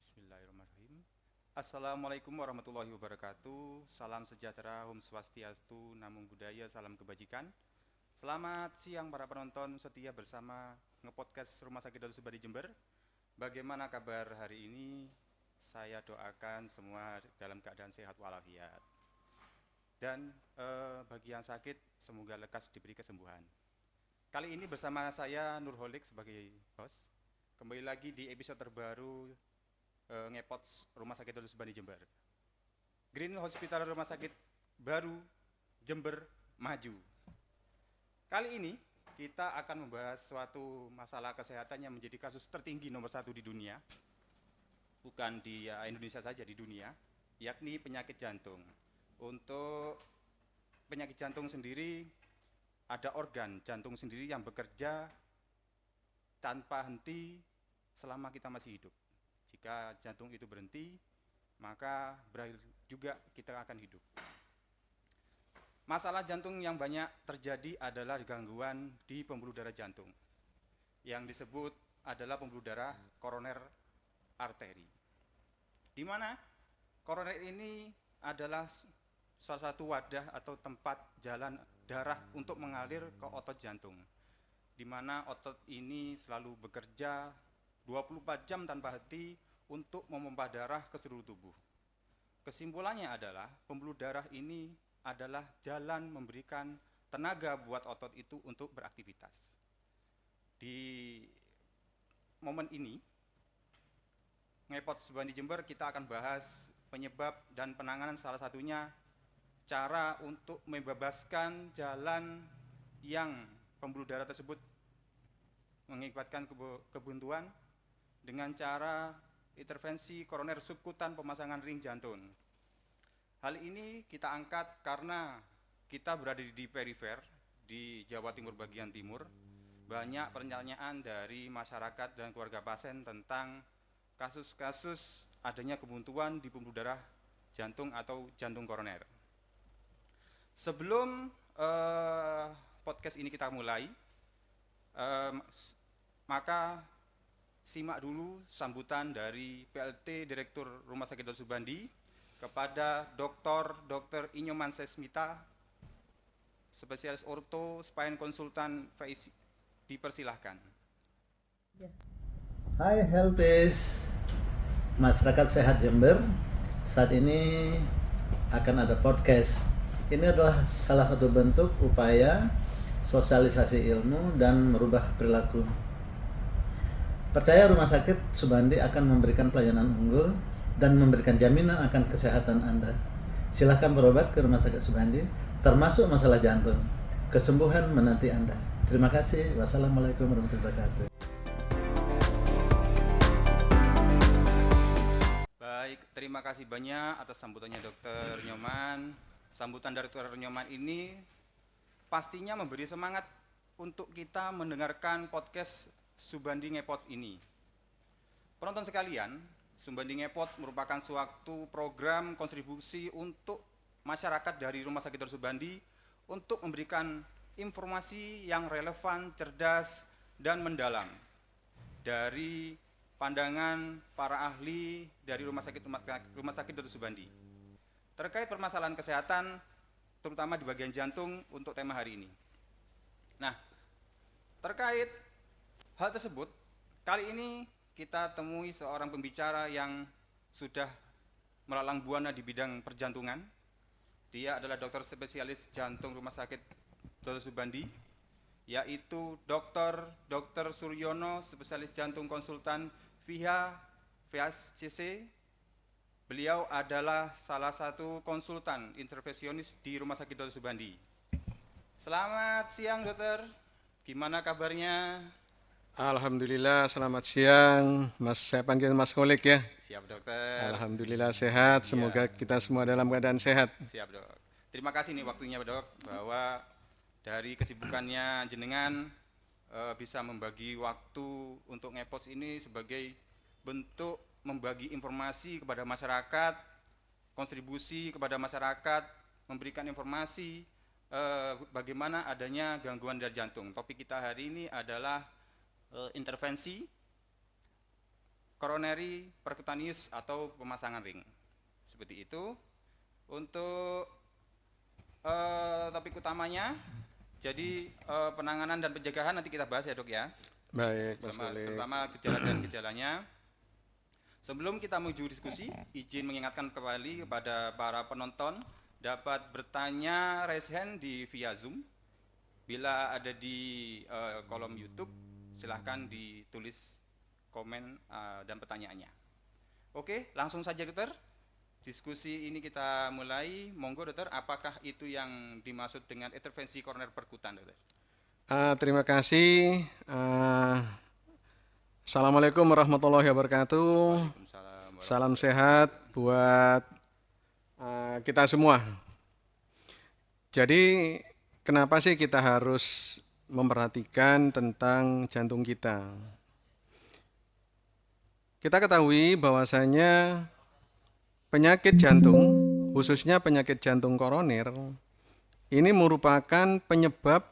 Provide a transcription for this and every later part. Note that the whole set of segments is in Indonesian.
Bismillahirrahmanirrahim. Assalamualaikum warahmatullahi wabarakatuh. Salam sejahtera, Om Swastiastu, Namo Buddhaya, salam kebajikan. Selamat siang para penonton setia bersama ngepodcast Rumah Sakit Dr. Subandi Jember. Bagaimana kabar hari ini? Saya doakan semua dalam keadaan sehat walafiat. Dan bagi yang sakit, semoga lekas diberi kesembuhan. Kali ini bersama saya Nurholik sebagai host. Kembali lagi di episode terbaru Ngepots Rumah Sakit Dr. Subandi Jember. Green Hospital Rumah Sakit Baru Jember Maju. Kali ini kita akan membahas suatu masalah kesehatan yang menjadi kasus tertinggi nomor 1 di dunia. Bukan di Indonesia saja, di dunia, yakni penyakit jantung. Untuk penyakit jantung sendiri, ada organ jantung sendiri yang bekerja tanpa henti selama kita masih hidup. Jika jantung itu berhenti, maka berakhir juga kita akan hidup. Masalah jantung yang banyak terjadi adalah gangguan di pembuluh darah jantung, yang disebut adalah pembuluh darah koroner arteri. Di mana koroner ini adalah salah satu wadah atau tempat jalan darah untuk mengalir ke otot jantung, di mana otot ini selalu bekerja 24 jam tanpa henti untuk memompa darah ke seluruh tubuh. Kesimpulannya adalah pembuluh darah ini adalah jalan memberikan tenaga buat otot itu untuk beraktivitas. Di momen ini, Ngepots Subandi Jember kita akan bahas penyebab dan penanganan, salah satunya cara untuk membebaskan jalan yang pembuluh darah tersebut mengakibatkan kebuntuan dengan cara intervensi koroner subkutan pemasangan ring jantung. Hal ini kita angkat karena kita berada di perifer di Jawa Timur bagian timur. Banyak pertanyaan dari masyarakat dan keluarga pasien tentang kasus-kasus adanya kebuntuan di pembuluh darah jantung atau jantung koroner. Sebelum podcast ini kita mulai, maka simak dulu sambutan dari PLT Direktur Rumah Sakit Dr. Subandi kepada Dr. Inyoman Sesmita, spesialis orto, spine konsultan VIC. Dipersilahkan. Hai Healthies, masyarakat sehat Jember. Saat ini akan ada podcast. Ini adalah salah satu bentuk upaya sosialisasi ilmu dan merubah perilaku. Percaya Rumah Sakit Subandi akan memberikan pelayanan unggul dan memberikan jaminan akan kesehatan Anda. Silakan berobat ke Rumah Sakit Subandi, termasuk masalah jantung. Kesembuhan menanti Anda. Terima kasih. Wassalamualaikum warahmatullahi wabarakatuh. Baik, terima kasih banyak atas sambutannya Dr. Nyoman. Sambutan dari Dr. Nyoman ini pastinya memberi semangat untuk kita mendengarkan podcast Subandi Ngepots ini. Penonton sekalian, Subandi Ngepots merupakan suatu program kontribusi untuk masyarakat dari Rumah Sakit Dr. Subandi untuk memberikan informasi yang relevan, cerdas, dan mendalam dari pandangan para ahli dari Rumah Sakit Dr. Subandi terkait permasalahan kesehatan, terutama di bagian jantung untuk tema hari ini. Nah, terkait hal tersebut, kali ini kita temui seorang pembicara yang sudah melalang buana di bidang perjantungan. Dia adalah dokter spesialis jantung Rumah Sakit Dr. Subandi, yaitu Dr. Suryono, spesialis jantung konsultan VHCC. Beliau adalah salah satu konsultan intervensionis di Rumah Sakit Dr. Subandi. Selamat siang dokter, gimana kabarnya? Alhamdulillah, selamat siang. Saya panggil Mas Holik ya. Siap dokter. Alhamdulillah sehat, semoga kita semua dalam keadaan sehat. Siap dok. Terima kasih nih waktunya dok, bahwa dari kesibukannya jenengan bisa membagi waktu untuk Ngepots ini sebagai bentuk membagi informasi kepada masyarakat, kontribusi kepada masyarakat, memberikan informasi bagaimana adanya gangguan dari jantung. Topik kita hari ini adalah intervensi coronary percutaneous atau pemasangan ring. Seperti itu. Untuk topik utamanya, jadi penanganan dan pencegahan nanti kita bahas ya dok ya. Baik, Mas Kulik. Terutama gejala dan gejalanya. Sebelum kita menuju diskusi, izin mengingatkan kembali kepada para penonton dapat bertanya raise hand di via Zoom. Bila ada di kolom YouTube, silahkan ditulis komen dan pertanyaannya. Oke, langsung saja dokter. Diskusi ini kita mulai. Monggo dokter, apakah itu yang dimaksud dengan intervensi koroner perkutan dokter? Terima kasih. Assalamualaikum warahmatullahi wabarakatuh. Waalaikumsalam. Salam sehat buat kita semua. Jadi kenapa sih kita harus memperhatikan tentang jantung kita? Kita ketahui bahwasanya penyakit jantung, khususnya penyakit jantung koroner, ini merupakan penyebab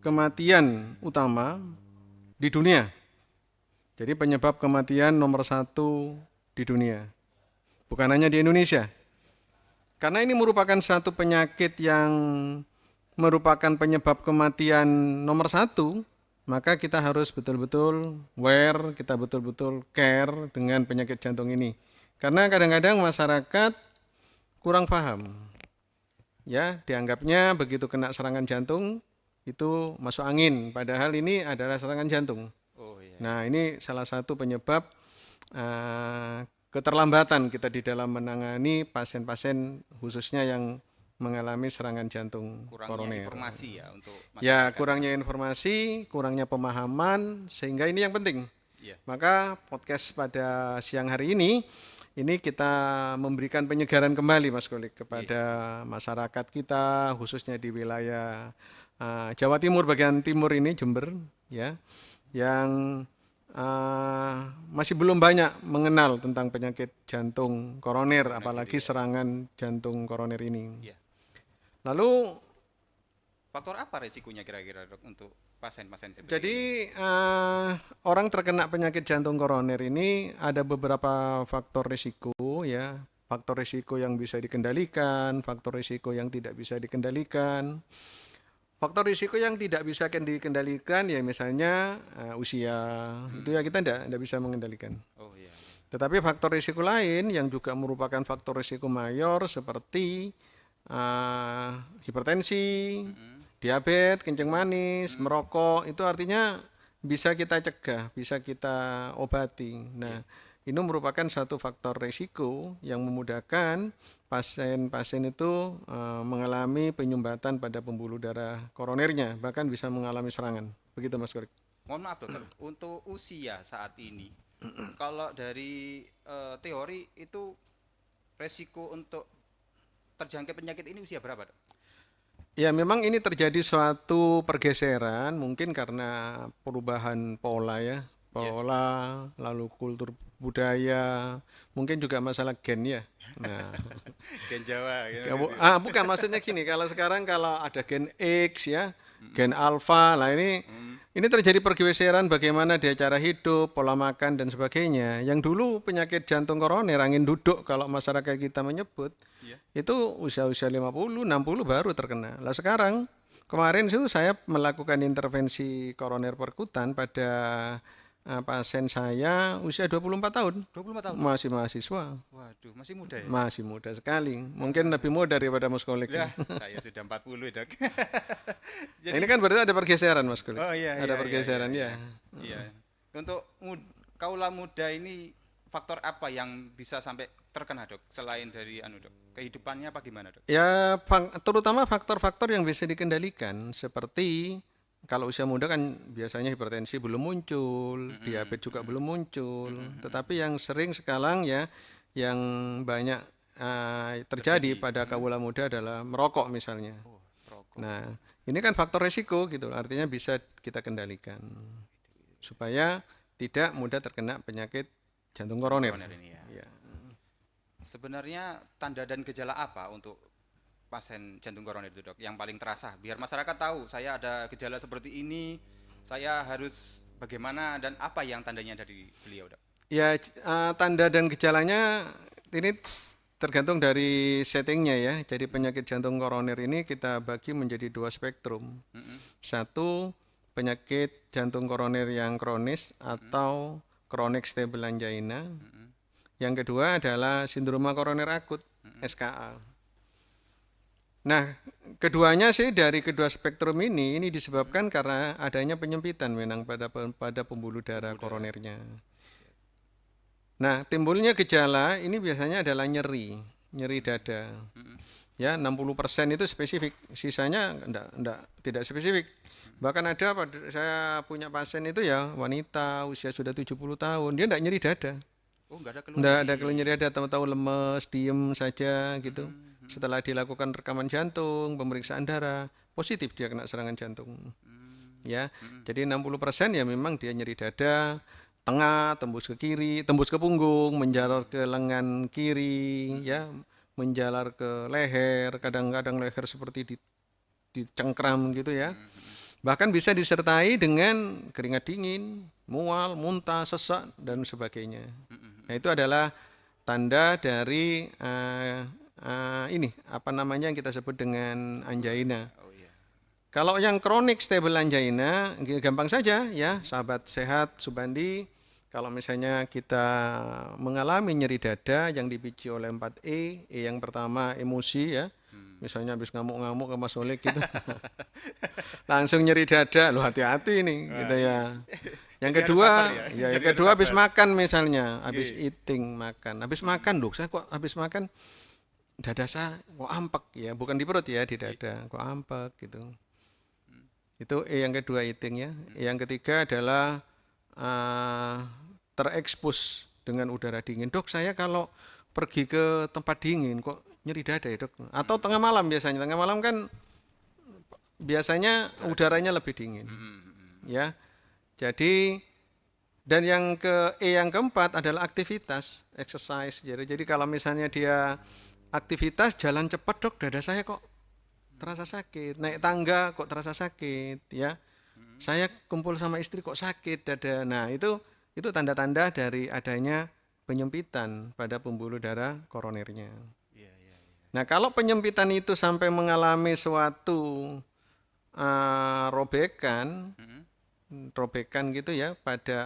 kematian utama di dunia. Jadi penyebab kematian nomor 1 di dunia. Bukan hanya di Indonesia. Karena ini merupakan satu penyakit yang merupakan penyebab kematian nomor 1, maka kita harus betul-betul aware, kita betul-betul care dengan penyakit jantung ini. Karena kadang-kadang masyarakat kurang paham. Ya, dianggapnya begitu kena serangan jantung itu masuk angin, padahal ini adalah serangan jantung. Oh iya. Nah, ini salah satu penyebab keterlambatan kita di dalam menangani pasien-pasien khususnya yang mengalami serangan jantung Kurangnya koroner. informasi ya untuk Ya, masyarakat. kurangnya informasi, kurangnya pemahaman, sehingga ini yang penting. Iya. Maka podcast pada siang hari ini kita memberikan penyegaran kembali Mas Kulik kepada masyarakat kita, khususnya di wilayah Jawa Timur, bagian timur ini, Jember, ya, yang masih belum banyak mengenal tentang penyakit jantung koroner, apalagi serangan jantung koroner ini. Iya. Lalu Faktor apa resikonya kira-kira dok untuk pasien-pasien seperti ini? jadi orang terkena penyakit jantung koroner ini ada beberapa faktor risiko ya. Faktor risiko yang bisa dikendalikan, faktor risiko yang tidak bisa dikendalikan. Faktor risiko yang tidak bisa dikendalikan ya misalnya usia, itu ya kita tidak bisa mengendalikan. Oh iya. Tetapi faktor risiko lain yang juga merupakan faktor risiko mayor seperti hipertensi, diabetes, kencing manis, merokok, itu artinya bisa kita cegah, bisa kita obati. Nah, ini merupakan satu faktor risiko yang memudahkan pasien-pasien itu mengalami penyumbatan pada pembuluh darah koronernya, bahkan bisa mengalami serangan. Begitu Mas Korik. Mohon maaf dokter, untuk usia saat ini, kalau dari teori itu resiko untuk terjangkit penyakit ini usia berapa dok? Ya memang ini terjadi suatu pergeseran mungkin karena perubahan pola ya, pola lalu kultur budaya, mungkin juga masalah gen ya. Nah, Gen Jawa. bukan maksudnya gini, kalau sekarang kalau ada gen X ya, gen alpha, lah ini terjadi pergeseran bagaimana dia cara hidup, pola makan dan sebagainya. Yang dulu penyakit jantung koroner, angin duduk kalau masyarakat kita menyebut, itu usia-usia 50, 60 baru terkena. Lah sekarang, kemarin itu saya melakukan intervensi koroner perkutan pada pasien saya usia 24 tahun. 24 tahun? Masih mahasiswa. Waduh, masih muda ya? Masih muda sekali. Mungkin lebih muda daripada Mas Kolik. Ya, saya sudah 40 dok. Nah, ini kan berarti ada pergeseran Mas Kolik. Oh iya. Ada pergeseran ya. Iya. Untuk kaula muda ini faktor apa yang bisa sampai terkena dok? Selain dari dok, kehidupannya apa gimana dok? Ya, terutama faktor-faktor yang bisa dikendalikan seperti kalau usia muda kan biasanya hipertensi belum muncul, diabetes juga belum muncul. Tetapi yang sering sekarang ya, yang banyak terjadi pada kaula muda adalah merokok misalnya. Oh, rokok. Nah, ini kan faktor resiko gitu, artinya bisa kita kendalikan supaya tidak mudah terkena penyakit jantung koroner. Ini ya. Ya. Sebenarnya tanda dan gejala apa untuk pasien jantung koroner itu dok yang paling terasa biar masyarakat tahu saya ada gejala seperti ini, saya harus bagaimana dan apa yang tandanya dari beliau dok? Ya, tanda dan gejalanya ini tergantung dari settingnya ya. Jadi penyakit jantung koroner ini kita bagi menjadi dua spektrum. Satu, penyakit jantung koroner yang kronis atau chronic stable angina. Yang kedua adalah sindroma koroner akut, SKA. Nah, keduanya sih dari kedua spektrum ini disebabkan karena adanya penyempitan memang pada pembuluh darah koronernya. Nah, timbulnya gejala ini biasanya adalah nyeri dada. Ya, 60% itu spesifik, sisanya tidak spesifik. Bahkan ada saya punya pasien itu ya wanita usia sudah 70 tahun, dia enggak nyeri dada. Oh, nggak ada keluhan Enggak ada dari keluhan nyeri dada, tahu-tahu lemes, diem saja gitu. Setelah dilakukan rekaman jantung, pemeriksaan darah, positif dia kena serangan jantung. Ya, jadi 60% ya memang dia nyeri dada, tengah, tembus ke kiri, tembus ke punggung, menjalar ke lengan kiri, ya, menjalar ke leher, kadang-kadang leher seperti dicengkram gitu ya. Bahkan bisa disertai dengan keringat dingin, mual, muntah, sesak, dan sebagainya. Nah, itu adalah tanda dari ini, apa namanya yang kita sebut dengan angina. Oh iya. Kalau yang chronic stable angina, gampang saja ya, sahabat sehat Subandi. Kalau misalnya kita mengalami nyeri dada yang dipicu oleh 4E, yang pertama emosi ya, misalnya habis ngamuk-ngamuk ke Mas Olik gitu, langsung nyeri dada, lo hati-hati nih gitu ya. Yang Jadi harus kedua, sabar ya. ya Jadi yang harus kedua habis sabar. makan misalnya, habis eating makan, habis makan dok, saya kok habis makan dada saya kok ampek ya, bukan di perut ya, di dada, kok ampek gitu. Itu yang kedua eating ya. Yang ketiga adalah terekspos dengan udara dingin. Dok, saya kalau pergi ke tempat dingin kok nyeri dada ya dok. Atau tengah malam biasanya. Tengah malam kan biasanya udaranya lebih dingin. Ya. Jadi dan yang keempat adalah aktivitas, exercise. Jadi kalau misalnya dia aktivitas jalan cepat dok, dada saya kok terasa sakit, naik tangga kok terasa sakit, ya. Saya kumpul sama istri kok sakit dada. Nah, itu tanda-tanda dari adanya penyempitan pada pembuluh darah koronernya. Iya, iya, iya. Nah, kalau penyempitan itu sampai mengalami suatu robekan gitu ya pada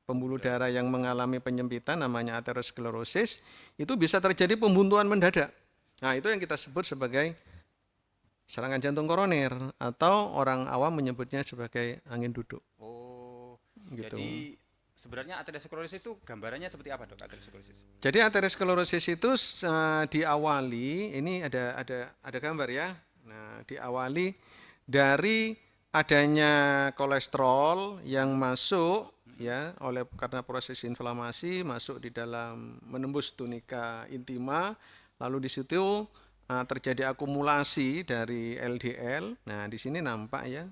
pembuluh darah yang mengalami penyempitan namanya aterosklerosis, itu bisa terjadi pembuntuan mendadak. Nah, itu yang kita sebut sebagai serangan jantung koroner atau orang awam menyebutnya sebagai angin duduk. Oh, Gitu. jadi sebenarnya aterosklerosis itu gambarannya seperti apa dok aterosklerosis? Jadi aterosklerosis itu diawali, ini ada gambar ya. Nah, diawali dari adanya kolesterol yang masuk ya karena proses inflamasi masuk di dalam menembus tunika intima, lalu di situ terjadi akumulasi dari LDL. Nah, di sini nampak ya.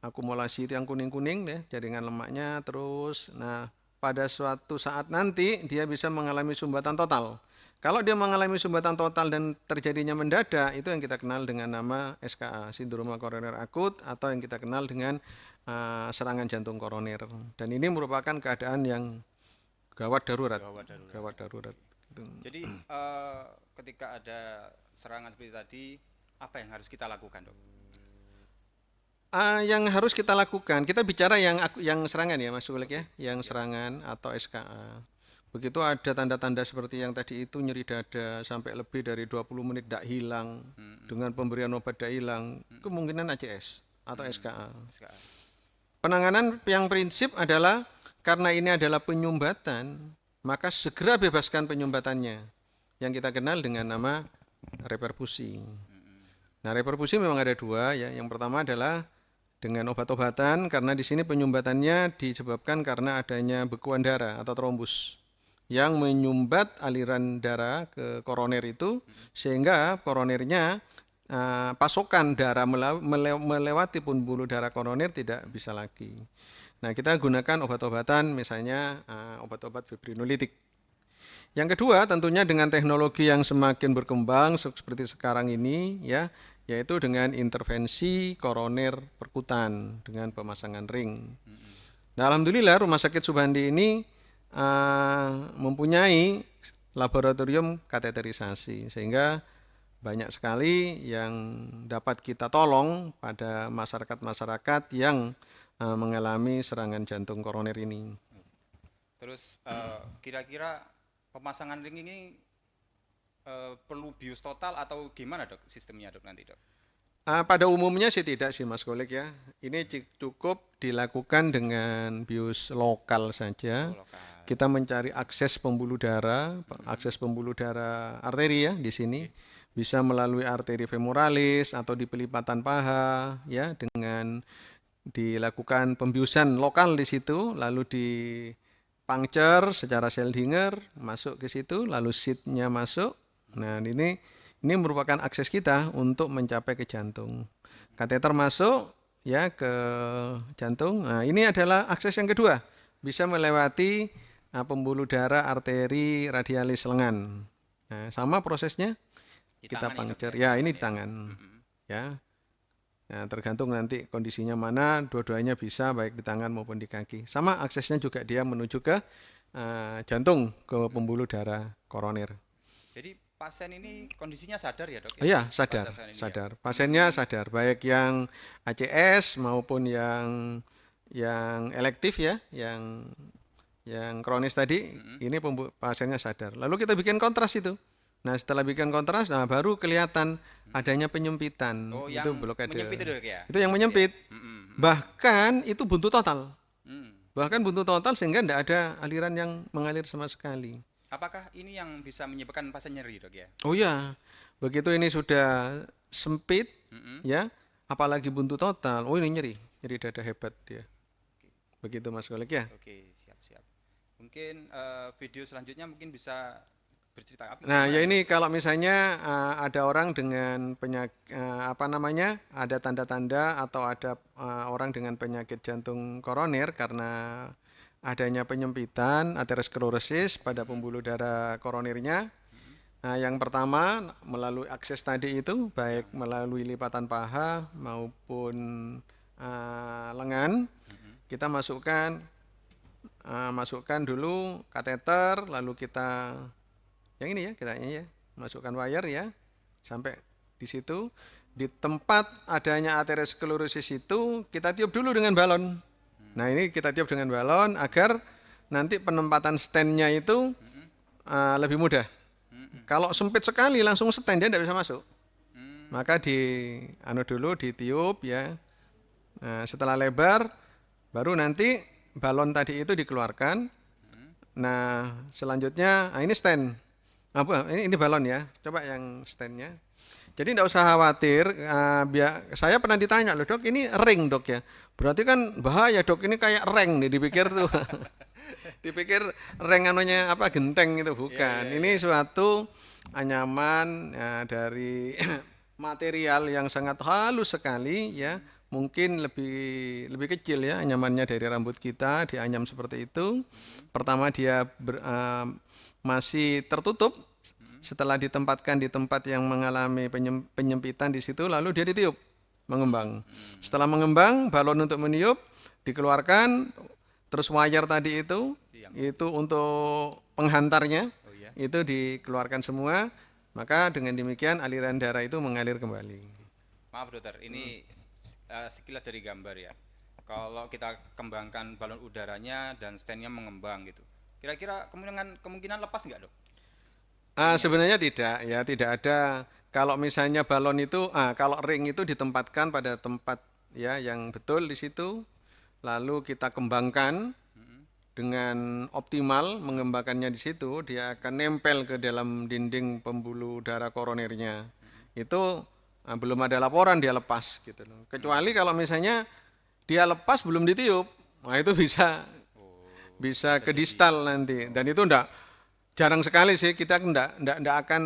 Akumulasi itu yang kuning-kuning ya, jaringan lemaknya terus. Nah, pada suatu saat nanti dia bisa mengalami sumbatan total. Kalau dia mengalami sumbatan total dan terjadinya mendadak, itu yang kita kenal dengan nama SKA, sindroma koroner akut, atau yang kita kenal dengan serangan jantung koroner. Dan ini merupakan keadaan yang gawat darurat. Gawat darurat. Jadi ketika ada serangan seperti tadi, apa yang harus kita lakukan dok? Yang harus kita lakukan, kita bicara yang serangan ya Mas Sulik ya, yang serangan atau SKA. Begitu ada tanda-tanda seperti yang tadi itu, nyeri dada sampai lebih dari 20 menit tidak hilang, dengan pemberian obat tidak hilang, kemungkinan ACS atau SKA. Penanganan yang prinsip adalah karena ini adalah penyumbatan, maka segera bebaskan penyumbatannya, yang kita kenal dengan nama reperfusi. Nah, reperfusi memang ada dua ya. Yang pertama adalah dengan obat-obatan, karena di sini penyumbatannya disebabkan karena adanya bekuan darah atau trombus yang menyumbat aliran darah ke koroner itu, sehingga koronernya pasokan darah melewati pembuluh darah koroner tidak bisa lagi. Nah, kita gunakan obat-obatan, misalnya obat-obat fibrinolitik. Yang kedua, tentunya dengan teknologi yang semakin berkembang seperti sekarang ini ya, yaitu dengan intervensi koroner perkutan dengan pemasangan ring. Nah, alhamdulillah Rumah Sakit Subandi ini mempunyai laboratorium kateterisasi, sehingga banyak sekali yang dapat kita tolong pada masyarakat-masyarakat yang mengalami serangan jantung koroner ini. Terus kira-kira pemasangan ring ini perlu bius total atau gimana dok sistemnya dok nanti dok? Pada umumnya sih tidak sih Mas Kolik ya. Ini cukup dilakukan dengan bius lokal saja. Oh, lokal. Kita mencari akses pembuluh darah arteri ya di sini. Bisa melalui arteri femoralis atau di pelipatan paha ya, dengan dilakukan pembiusan lokal di situ, lalu di puncture secara Seldinger masuk ke situ, lalu seatnya masuk. Nah ini merupakan akses kita untuk mencapai ke jantung. Kateter masuk ya ke jantung. Nah ini adalah akses yang kedua, bisa melewati pembuluh darah arteri radialis lengan. Nah, sama prosesnya. Kita puncture ya, ini di tangan ya. Nah, tergantung nanti kondisinya mana, dua-duanya bisa baik di tangan maupun di kaki. Sama aksesnya juga dia menuju ke jantung, ke pembuluh darah koroner. Jadi pasien ini kondisinya sadar ya dok? Iya, sadar. Pasiennya sadar, baik yang ACS maupun yang elektif ya, yang kronis tadi, ini pasiennya sadar. Lalu kita bikin kontras itu. Nah setelah bikin kontras, nah baru kelihatan adanya penyempitan. Oh, itu yang blokade. menyempit itu dok ya? Itu yang menyempit. Bahkan itu buntu total. Bahkan buntu total sehingga tidak ada aliran yang mengalir sama sekali. Apakah ini yang bisa menyebabkan pasien nyeri dok ya? Oh ya, begitu ini sudah sempit ya, apalagi buntu total, oh ini nyeri dada hebat dia. Begitu Mas Kolik ya. Oke, siap. Mungkin video selanjutnya mungkin bisa bercerita apa? Nah ya ini kalau misalnya ada orang dengan penyakit ada tanda-tanda atau ada orang dengan penyakit jantung koroner karena adanya penyempitan aterosklerosis pada pembuluh darah koronernya. Nah yang pertama melalui akses tadi itu baik melalui lipatan paha maupun lengan, kita masukkan dulu kateter, lalu kita yang ini ya, masukkan wire ya, sampai di situ. Di tempat adanya aterosklerosis itu kita tiup dulu dengan balon. Nah ini kita tiup dengan balon agar nanti penempatan stand-nya itu lebih mudah. Kalau sempit sekali langsung stand dia tidak bisa masuk. Maka ditiup ya. Nah, setelah lebar baru nanti balon tadi itu dikeluarkan. Nah selanjutnya ini stand. Ini balon ya, coba yang stand-nya. Jadi tidak usah khawatir, saya pernah ditanya loh dok, ini ring dok ya. Berarti kan bahaya dok, ini kayak ring nih dipikir tuh. Dipikir ring genteng itu, bukan. Ini suatu anyaman dari material yang sangat halus sekali ya. Mungkin lebih kecil ya anyamannya dari rambut kita, dianyam seperti itu. Pertama dia masih tertutup, setelah ditempatkan di tempat yang mengalami penyempitan di situ, lalu dia ditiup, mengembang. Setelah mengembang, balon untuk meniup dikeluarkan, terus wire tadi itu untuk penghantarnya, itu dikeluarkan semua, maka dengan demikian aliran darah itu mengalir kembali. Maaf dokter, ini sekilas dari gambar ya. Kalau kita kembangkan balon udaranya dan stand-nya mengembang gitu, kira-kira kemungkinan lepas nggak dok? Sebenarnya tidak ada. Kalau misalnya balon itu, kalau ring itu ditempatkan pada tempat ya yang betul di situ, lalu kita kembangkan dengan optimal, mengembangkannya di situ, dia akan nempel ke dalam dinding pembuluh darah koronernya. Itu belum ada laporan dia lepas gitu loh. Kecuali kalau misalnya dia lepas belum ditiup, nah itu bisa ke distal nanti, dan itu jarang sekali sih, kita enggak akan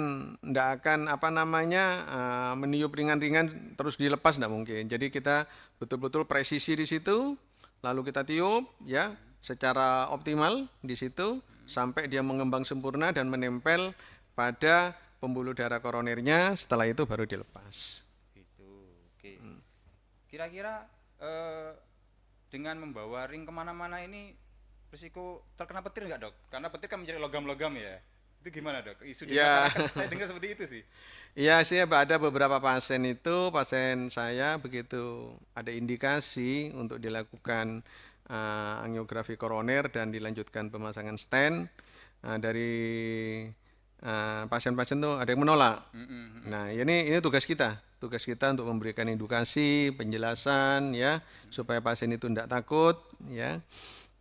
meniup ringan-ringan terus dilepas, enggak mungkin. Jadi kita betul-betul presisi di situ, lalu kita tiup ya secara optimal di situ sampai dia mengembang sempurna dan menempel pada pembuluh darah koronernya. Setelah itu baru dilepas. Gitu. Oke. Kira-kira dengan membawa ring kemana-mana ini risiko terkena petir nggak dok? Karena petir kan mencari logam-logam ya. Itu gimana dok? Isu di Ya, masyarakat saya dengar seperti itu sih. iya sih ada beberapa pasien itu, pasien saya begitu ada indikasi untuk dilakukan angiografi koroner dan dilanjutkan pemasangan stent dari pasien-pasien tuh ada yang menolak. Nah, ini tugas kita untuk memberikan edukasi, penjelasan ya supaya pasien itu tidak takut ya.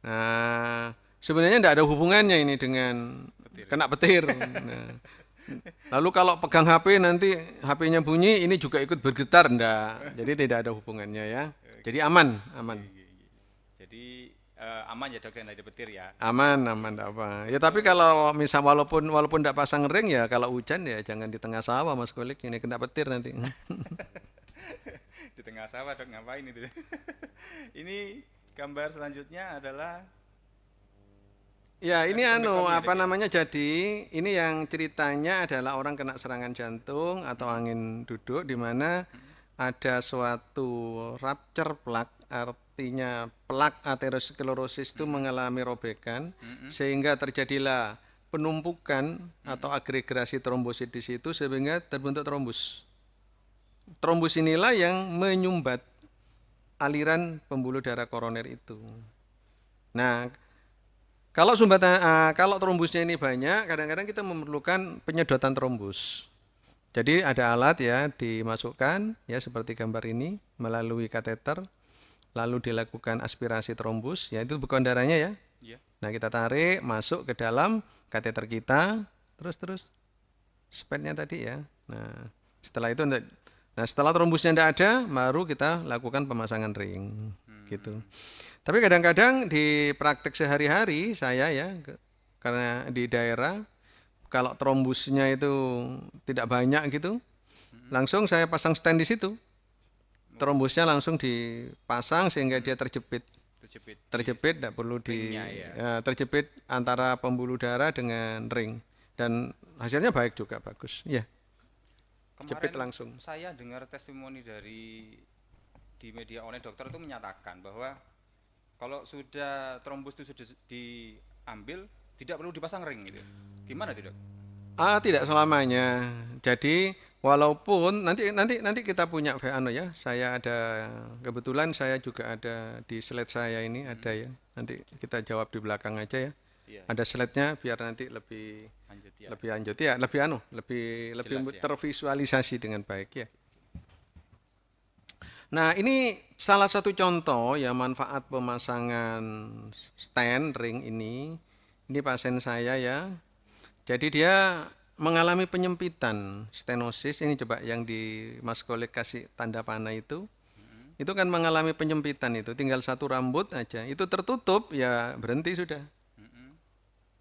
Nah, sebenarnya tidak ada hubungannya ini dengan Petir. kena petir. Nah, lalu kalau pegang HP nanti HP-nya bunyi, ini juga ikut bergetar, enggak. Jadi tidak ada hubungannya ya. Jadi aman, aman. Jadi aman ya dok dari petir ya. Aman, enggak apa. Ya tapi kalau misal walaupun enggak pasang ring ya kalau hujan ya jangan di tengah sawah Mas Kolik, ini kena petir nanti. Di tengah sawah dok ngapain itu? Ini gambar selanjutnya adalah Ya, ini pendek-pendek apa dok ya. namanya jadi ini yang ceritanya adalah orang kena serangan jantung atau angin duduk di mana ada suatu rupture plak, artinya plak aterosklerosis itu mengalami robekan sehingga terjadilah penumpukan atau agregasi trombosit di situ sehingga terbentuk trombus. Trombus inilah yang menyumbat aliran pembuluh darah koroner itu. Nah, kalau trombusnya ini banyak, kadang-kadang kita memerlukan penyedotan trombus. Jadi ada alat ya dimasukkan ya seperti gambar ini melalui kateter, lalu dilakukan aspirasi trombus, ya itu bukan darahnya ya. Iya. Nah kita tarik masuk ke dalam kateter kita, terus spetnya tadi ya. Nah setelah itu, nah setelah trombusnya tidak ada, baru kita lakukan pemasangan ring, gitu. Tapi kadang-kadang di praktek sehari-hari saya ya, karena di daerah kalau trombusnya itu tidak banyak gitu, langsung saya pasang stand di situ. Trombusnya langsung dipasang sehingga dia terjepit. Terjepit tidak perlu ringnya ya. terjepit antara pembuluh darah dengan ring dan hasilnya baik juga bagus. Ya, jepit Kemarin langsung. saya dengar testimoni di media online dokter itu menyatakan bahwa kalau sudah trombus itu sudah diambil tidak perlu dipasang ring gitu. Gimana itu dok? Tidak selamanya. Jadi walaupun nanti kita punya ya. Saya ada kebetulan saya juga ada di slide saya ini ada ya. Nanti kita jawab di belakang aja ya. Iya. Ada slide-nya biar nanti lebih Lanjut ya. lebih lanjut ya, lebih Jelas ya. tervisualisasi dengan baik ya. Nah, ini salah satu contoh ya manfaat pemasangan stent ring ini. Ini pasien saya ya. Jadi dia mengalami penyempitan stenosis. Ini coba yang di Mas Kolik kasih tanda panah itu. Itu kan mengalami penyempitan itu. Tinggal satu rambut aja. Itu tertutup ya berhenti sudah.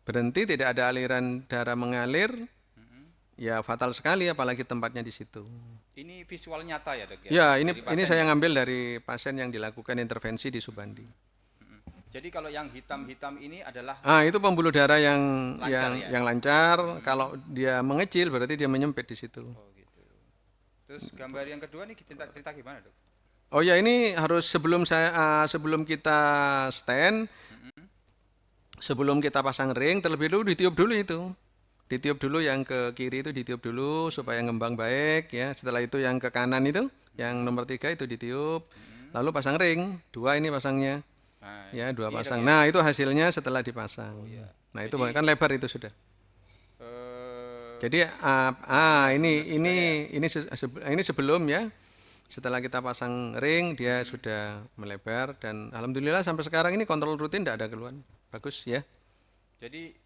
Berhenti tidak ada aliran darah mengalir. Ya fatal sekali apalagi tempatnya di situ. Ini visual nyata ya dok ya? Ya, Dari ini pasien saya ya? ngambil dari pasien yang dilakukan intervensi di Subandi. Jadi kalau yang hitam-hitam ini adalah Itu pembuluh darah yang Lancar ya? yang lancar. Kalau dia mengecil berarti dia menyempit di situ. oh gitu. Terus gambar yang kedua nih cerita gimana dok? Oh ya, ini harus sebelum kita stand, sebelum kita pasang ring, terlebih dulu ditiup dulu itu. Ditiup dulu yang ke kiri itu ditiup dulu supaya ngembang baik ya. Setelah itu yang ke kanan itu, yang nomor 3 itu ditiup. Lalu pasang ring, 2 ini pasangnya. Nah, Ya, 2 iya, dok, pasang. ya. Nah, itu hasilnya setelah dipasang. Nah, itu Jadi- kan lebar itu sudah. Jadi ini sebelum ya. Setelah kita pasang ring dia sudah melebar dan alhamdulillah sampai sekarang ini kontrol rutin tidak ada keluhan. Bagus ya. Jadi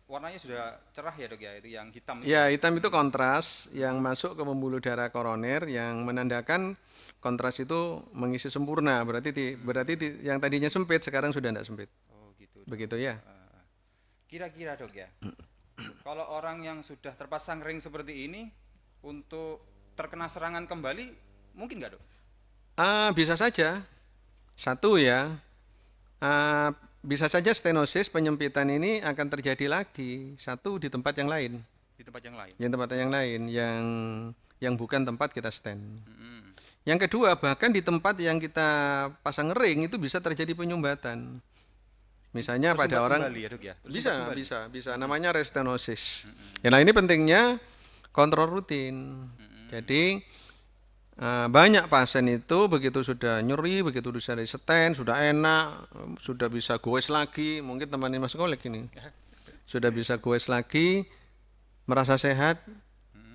warnanya sudah cerah ya dok ya, itu yang hitam itu. Ya, hitam itu kontras yang masuk ke pembuluh darah koroner yang menandakan kontras itu mengisi sempurna. Berarti yang tadinya sempit sekarang sudah tidak sempit. Oh gitu. Begitu ya. Kira-kira dok ya, kalau orang yang sudah terpasang ring seperti ini untuk terkena serangan kembali mungkin nggak dok? Bisa saja. Satu ya. Bisa saja stenosis penyempitan ini akan terjadi lagi. Satu di tempat yang lain. Di tempat yang lain. Yang tempat yang lain yang bukan tempat kita stand. Yang kedua, bahkan di tempat yang kita pasang ring itu bisa terjadi penyumbatan. Misalnya pada Bersumbat orang kembali ya, Dok ya? Bersumbat bisa, kembali. bisa, namanya restenosis. Ya, nah ini pentingnya kontrol rutin. Jadi banyak pasien itu begitu sudah nyeri, begitu sudah di stent, sudah enak, sudah bisa goes lagi, mungkin temannya Mas Kolek ini, sudah bisa goes lagi, merasa sehat,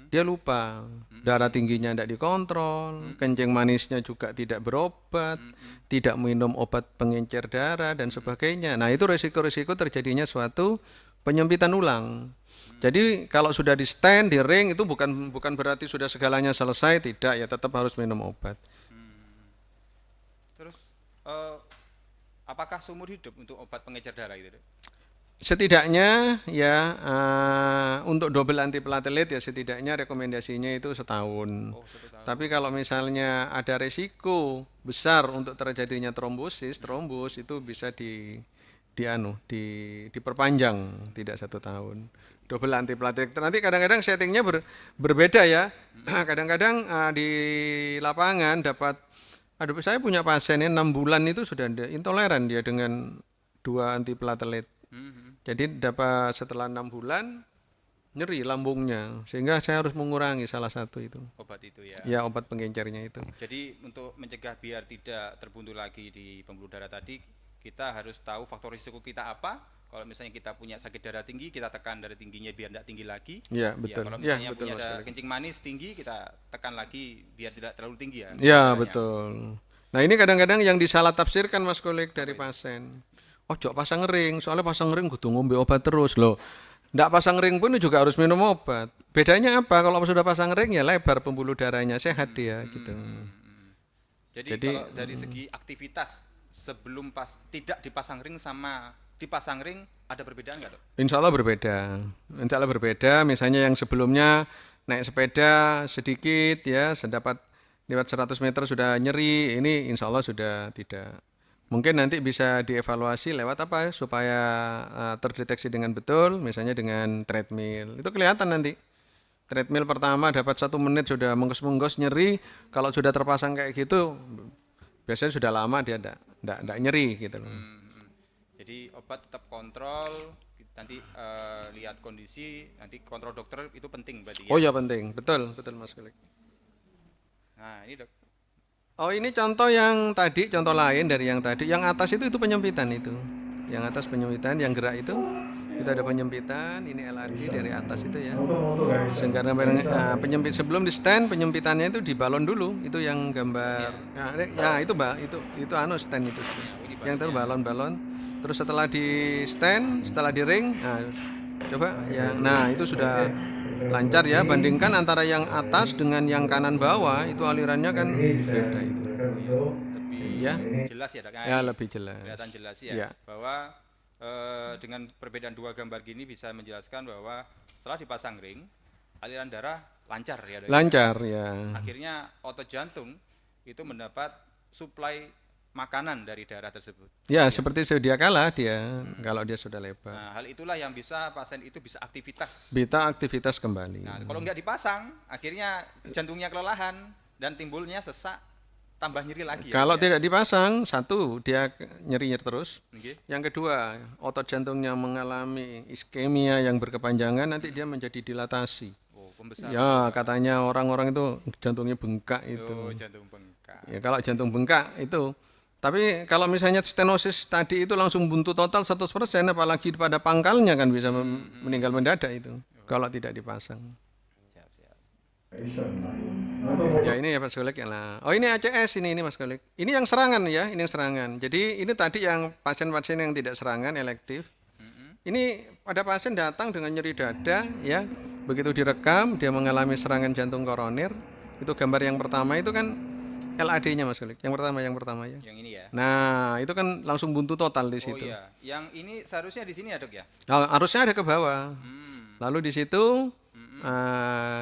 dia lupa. Darah tingginya tidak dikontrol, kencing manisnya juga tidak berobat, tidak minum obat pengencer darah dan sebagainya. Nah itu risiko-risiko terjadinya suatu penyempitan ulang. Jadi kalau sudah di stent, di ring itu bukan berarti sudah segalanya selesai, tidak ya, tetap harus minum obat. Terus apakah seumur hidup untuk obat pengecer darah itu, Dok? Setidaknya ya untuk double antiplatelet ya setidaknya rekomendasinya itu setahun. Oh, 1 tahun. Tapi kalau misalnya ada resiko besar untuk terjadinya trombus itu bisa diperpanjang tidak 1 tahun. Double antiplatelet. Nanti kadang-kadang settingnya berbeda ya. Kadang-kadang di lapangan aduh saya punya pasien yang 6 bulan itu sudah intoleran dia dengan 2 antiplatelet. Jadi dapat setelah 6 bulan nyeri lambungnya, sehingga saya harus mengurangi salah satu itu. Obat itu ya. Ya obat penggencernya itu. Jadi untuk mencegah biar tidak terbuntu lagi di pembuluh darah tadi, kita harus tahu faktor risiko kita apa. Kalau misalnya kita punya sakit darah tinggi, kita tekan darah tingginya biar tidak tinggi lagi. Ya betul. Kalau Ya misalnya betul punya Mas Felix. kencing manis tinggi, kita tekan lagi biar tidak terlalu tinggi ya. Ya darahnya. betul. Nah ini kadang-kadang yang disalah tafsirkan Mas Kolik dari pasien. Ojo pasang ring, soalnya pasang ring kudu ngombe obat terus loh. Ndak pasang ring pun juga harus minum obat. Bedanya apa? Kalau sudah pasang ring ya lebar pembuluh darahnya, sehat dia gitu. Jadi Jadi, kalau dari segi aktivitas sebelum tidak dipasang ring sama dipasang ring ada perbedaan nggak, Dok? Insya Allah berbeda. Insya Allah berbeda. Misalnya yang sebelumnya naik sepeda sedikit ya, sedapat lewat 100 meter sudah nyeri, ini insya Allah sudah tidak. Mungkin nanti bisa dievaluasi lewat apa supaya terdeteksi dengan betul, misalnya dengan treadmill. Itu kelihatan nanti. Treadmill pertama dapat 1 menit sudah menggos-menggos nyeri, kalau sudah terpasang kayak gitu, biasanya sudah lama dia enggak nyeri gitu loh. Jadi obat tetap kontrol, nanti lihat kondisi, nanti kontrol dokter itu penting berarti ya. Oh ya penting, betul Mas Kulik. Nah ini, Dok. Oh ini contoh yang tadi, contoh lain dari yang tadi. Yang atas itu penyempitan itu. Yang atas penyempitan, yang gerak itu ada penyempitan. Ini LAD dari atas itu ya. Sehingga penyempit sebelum di stand, penyempitannya itu di balon dulu. Itu yang gambar. Ya itu Mbak, itu stand itu. Yang itu balon-balon. Terus setelah di stand, setelah di ring, nah, coba yang, nah itu sudah lancar ya. Bandingkan antara yang atas dengan yang kanan bawah itu alirannya kan beda itu. Lebih Ya. jelas ya, Dok. Nah, Ya ini lebih jelas. kelihatan jelas ya, Ya. bahwa dengan perbedaan 2 gambar gini bisa menjelaskan bahwa setelah dipasang ring aliran darah lancar ya, Dok. Lancar ya. Akhirnya otot jantung itu mendapat suplai makanan dari darah tersebut. Ya seperti sedia kala dia kalau dia sudah lebar. Nah, hal itulah yang bisa pasien itu bisa aktivitas. Bisa aktivitas kembali. Nah, kalau nggak dipasang, akhirnya jantungnya kelelahan dan timbulnya sesak, tambah nyeri lagi. Kalau ya. tidak dipasang, satu dia nyeri terus. Oke. Yang kedua, otot jantungnya mengalami iskemia yang berkepanjangan, nanti dia menjadi dilatasi. Oh, pembesar. Ya katanya orang-orang itu jantungnya bengkak itu. Oh, jantung bengkak. Ya kalau jantung bengkak itu. Tapi kalau misalnya stenosis tadi itu langsung buntu total 100%, apalagi pada pangkalnya kan bisa meninggal mendadak itu kalau tidak dipasang. Siap, siap. Ya ini ya Pak Solik ya lah. Oh ini ACS ini Mas Solik. Ini yang serangan ya, ini yang serangan. Jadi ini tadi yang pasien-pasien yang tidak serangan elektif. Ini ada pasien datang dengan nyeri dada ya. Begitu direkam dia mengalami serangan jantung koroner. Itu gambar yang pertama itu kan LAD-nya Mas Solik. Yang pertama ya. Yang ini ya. Nah, itu kan langsung buntu total di Oh situ. iya, yang ini seharusnya di sini ya, Dok ya. Nah, harusnya ada ke bawah. Hmm. Lalu di situ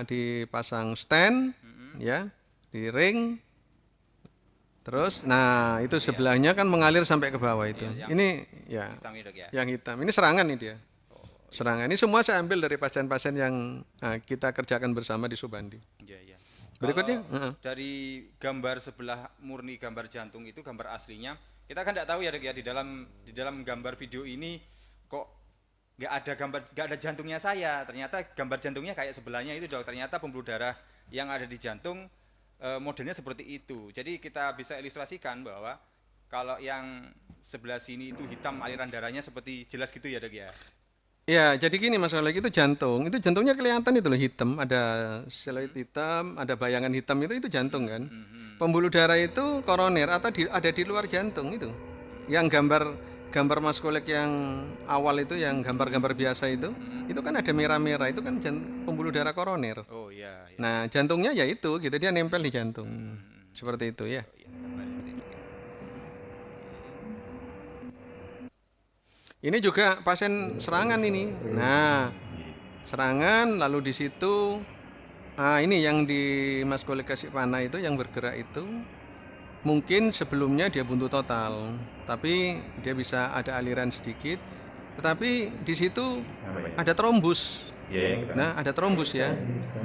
dipasang stand, ya, di ring. Terus, nah itu sebelahnya kan mengalir sampai ke bawah itu. Ini ya, Hitam ini, Dok ya. yang hitam. Ini serangan nih dia. Serangan ini semua saya ambil dari pasien-pasien yang kita kerjakan bersama di Subandi. Iya, iya. Berikutnya, Kalau dari gambar sebelah murni gambar jantung itu gambar aslinya Kita kan tidak tahu ya dok ya, di dalam gambar video ini kok nggak ada jantungnya saya. Ternyata gambar jantungnya kayak sebelahnya itu dok. Ternyata pembuluh darah yang ada di jantung modelnya seperti itu. Jadi kita bisa ilustrasikan bahwa kalau yang sebelah sini itu hitam, aliran darahnya seperti jelas gitu ya dok ya. Ya, jadi gini Mas Oleg, itu jantungnya kelihatan itu loh hitam, ada siluet hitam, ada bayangan hitam itu jantung kan. Pembuluh darah itu koroner atau ada di luar jantung itu. Yang gambar Mas Oleg yang awal itu, yang gambar-gambar biasa itu kan ada merah-merah, itu kan pembuluh darah koroner. Oh iya. Iya. Nah, jantungnya ya itu, gitu dia nempel di jantung. Seperti itu ya. Oh, iya, gambar ini. Ini juga pasien serangan ini. Nah, serangan lalu di situ ini yang di Mas Koleg kasih panah itu yang bergerak itu mungkin sebelumnya dia buntu total, tapi dia bisa ada aliran sedikit. Tetapi di situ ada trombus. Nah, ada trombus ya.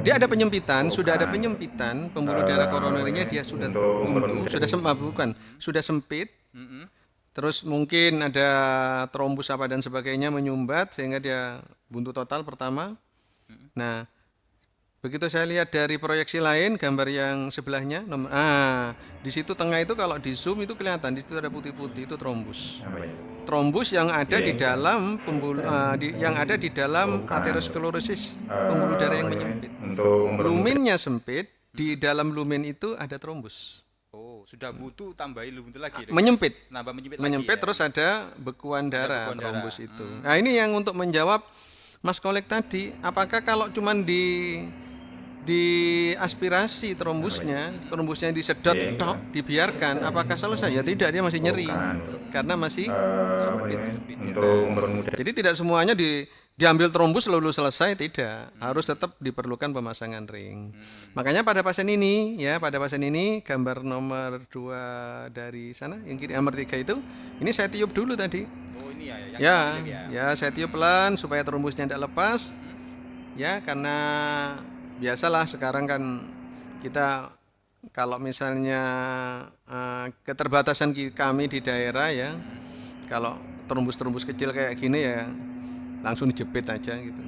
Dia ada penyempitan, sudah ada penyempitan pembuluh darah koronernya dia sudah buntu, sudah sempit. Terus mungkin ada trombus apa dan sebagainya menyumbat sehingga dia buntu total pertama. Nah, begitu saya lihat dari proyeksi lain gambar yang sebelahnya di situ tengah itu kalau di zoom itu kelihatan di situ ada putih-putih, itu trombus. Trombus yang ada di dalam yang ada di dalam aterosklerosis, pembuluh darah yang menyempit. Lumennya sempit, di dalam lumen itu ada trombus. Oh, sudah buntu tambahin buntu lagi. Menyempit. Nambah menyempit lagi. Ya? Terus ada bekuan darah, trombus itu. Nah, ini yang untuk menjawab Mas Koleg tadi, apakah kalau cuman di aspirasi trombusnya disedot dibiarkan, apakah selesai? Ya tidak, dia masih nyeri. Karena masih sempit. Jadi tidak semuanya diambil trombus lalu selesai, tidak. Harus tetap diperlukan pemasangan ring. Makanya pada pasien ini gambar nomor 2 dari sana, yang kiri nomor 3 itu, ini saya tiup dulu tadi. Oh, ini ya. Ya, saya tiup pelan supaya trombusnya tidak lepas. Ya, karena biasalah sekarang kan kita kalau misalnya keterbatasan kami di daerah ya, kalau trombus kecil kayak gini ya langsung dijepit aja gitu.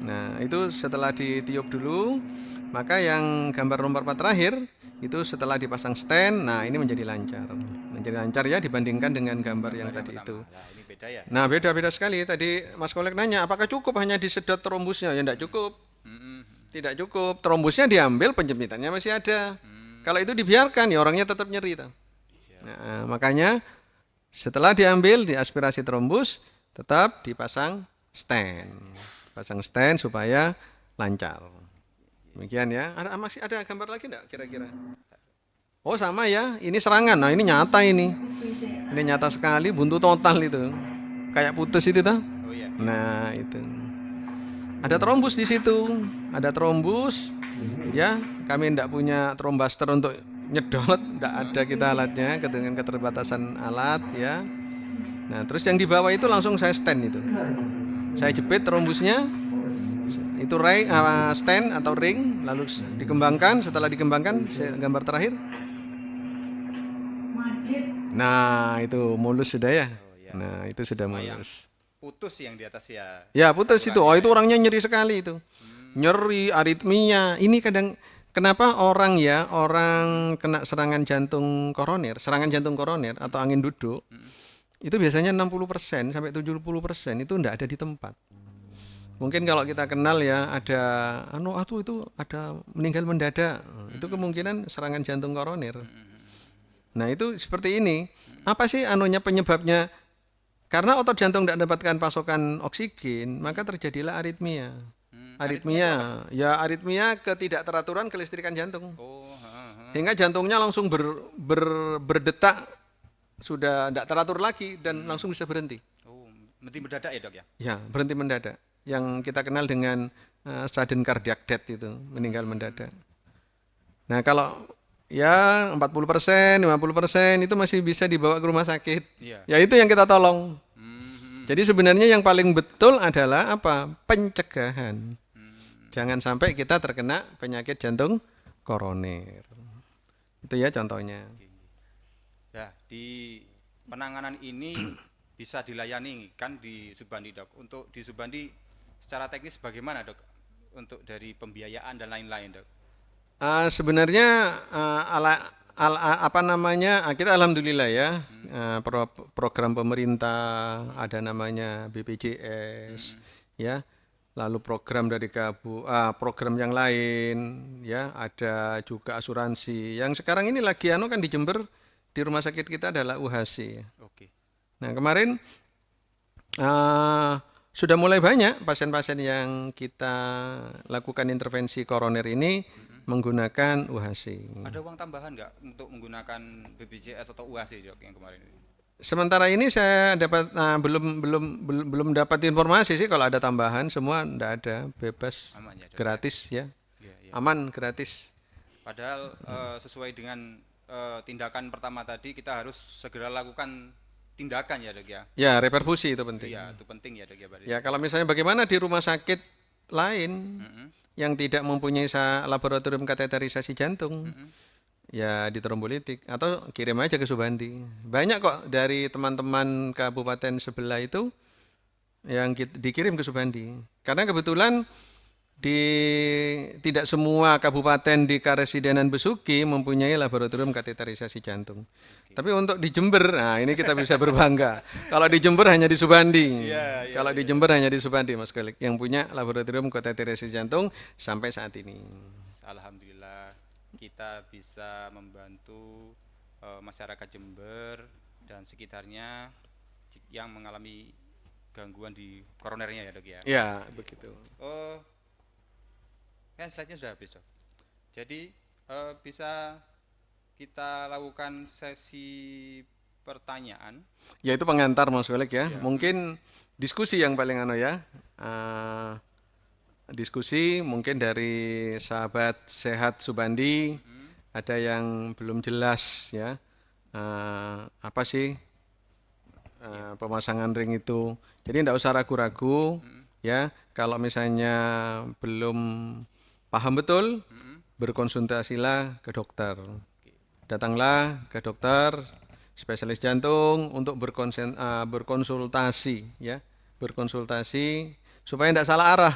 Nah, itu setelah ditiup dulu, maka yang gambar nomor 4 terakhir itu setelah dipasang stent, nah ini menjadi lancar ya dibandingkan dengan gambar yang tadi itu. Nah, ini beda ya. Nah, beda sekali. Tadi Mas Koleg nanya, apakah cukup hanya disedot trombusnya? Ya enggak cukup. Tidak cukup. Trombusnya diambil, penjempitannya masih ada. Kalau itu dibiarkan ya orangnya tetap nyeri. Nah, makanya setelah diambil, diaspirasi trombus, tetap dipasang stent supaya lancar. Demikian ya. Masih ada gambar lagi enggak kira-kira? Oh, sama ya. Ini serangan. Nah, ini nyata ini. Ini nyata sekali, buntu total itu. Kayak putus itu toh. Oh iya. Nah, itu. Ada trombus di situ. Ada trombus. Ya, kami enggak punya trombaster untuk nyedot, enggak ada kita alatnya dengan keterbatasan alat ya. Nah, terus yang di bawah itu langsung saya stent itu. Saya jepit trombusnya, itu stent atau ring, lalu dikembangkan. Setelah dikembangkan, gambar terakhir. Nah, itu mulus sudah ya. Nah, itu sudah mulus. Putus yang di atas ya. Ya, putus itu. Oh, itu orangnya nyeri sekali itu. Nyeri, aritmia. Ini kenapa orang kena serangan jantung koroner atau angin duduk. Itu biasanya 60% sampai 70% itu enggak ada di tempat. Mungkin kalau kita kenal ya ada itu ada meninggal mendadak. Itu kemungkinan serangan jantung koroner. Nah, itu seperti ini. Apa sih penyebabnya? Karena otot jantung tidak mendapatkan pasokan oksigen, maka terjadilah aritmia. Aritmia ketidakteraturan kelistrikan jantung. Sehingga jantungnya langsung berdetak, sudah tidak teratur lagi dan langsung bisa berhenti. Oh, berhenti mendadak ya dok ya? Ya, berhenti mendadak. Yang kita kenal dengan sudden cardiac death itu, meninggal mendadak. Nah, kalau ya 40%, 50% itu masih bisa dibawa ke rumah sakit. Ya itu yang kita tolong. Jadi sebenarnya yang paling betul adalah apa? Pencegahan. Jangan sampai kita terkena penyakit jantung koroner. Itu ya contohnya. Ya, di penanganan ini bisa dilayani kan di Subandi dok. Untuk di Subandi secara teknis bagaimana dok? Untuk dari pembiayaan dan lain-lain dok. Sebenarnya apa namanya, kita alhamdulillah ya, program pemerintah ada namanya BPJS ya, lalu program dari program yang lain ya, ada juga asuransi. Yang sekarang ini lagi kan di Jember di rumah sakit kita adalah UHC. Oke. Nah kemarin sudah mulai banyak pasien-pasien yang kita lakukan intervensi koroner ini menggunakan UHC. Ada uang tambahan nggak untuk menggunakan BPJS atau UHC dok yang kemarin ini? Sementara ini saya belum dapat informasi sih kalau ada tambahan, semua enggak ada, bebas, Aman ya, dok, gratis ya. Iya, iya. Aman, gratis. Padahal sesuai dengan tindakan pertama tadi kita harus segera lakukan tindakan ya dok ya. Ya, reperfusi itu penting. Iya itu penting ya dok ya. Ya, kalau misalnya bagaimana di rumah sakit lain yang tidak mempunyai laboratorium kateterisasi jantung, ya di trombolitik atau kirim aja ke Subandi. Banyak kok dari teman-teman kabupaten sebelah itu yang dikirim ke Subandi. Karena kebetulan tidak semua kabupaten di Karesidenan Besuki mempunyai laboratorium kateterisasi jantung. Tapi untuk di Jember, nah ini kita bisa berbangga. Kalau di Jember hanya di Subandi. Kalau di Jember hanya di Subandi, Mas Kolik, yang punya laboratorium kateterisasi jantung sampai saat ini. Alhamdulillah kita bisa membantu masyarakat Jember dan sekitarnya yang mengalami gangguan di koronernya ya dok ya. Ya, begitu. Kan slide-nya sudah habis dok. Jadi bisa kita lakukan sesi pertanyaan. Ya itu pengantar Mas Kolik ya. Mungkin diskusi yang paling ya. Diskusi mungkin dari sahabat sehat Subandi, ada yang belum jelas ya, apa sih pemasangan ring itu. Jadi tidak usah ragu-ragu ya, kalau misalnya belum paham betul, berkonsultasilah ke dokter. Datanglah ke dokter spesialis jantung untuk berkonsultasi ya, berkonsultasi supaya tidak salah arah.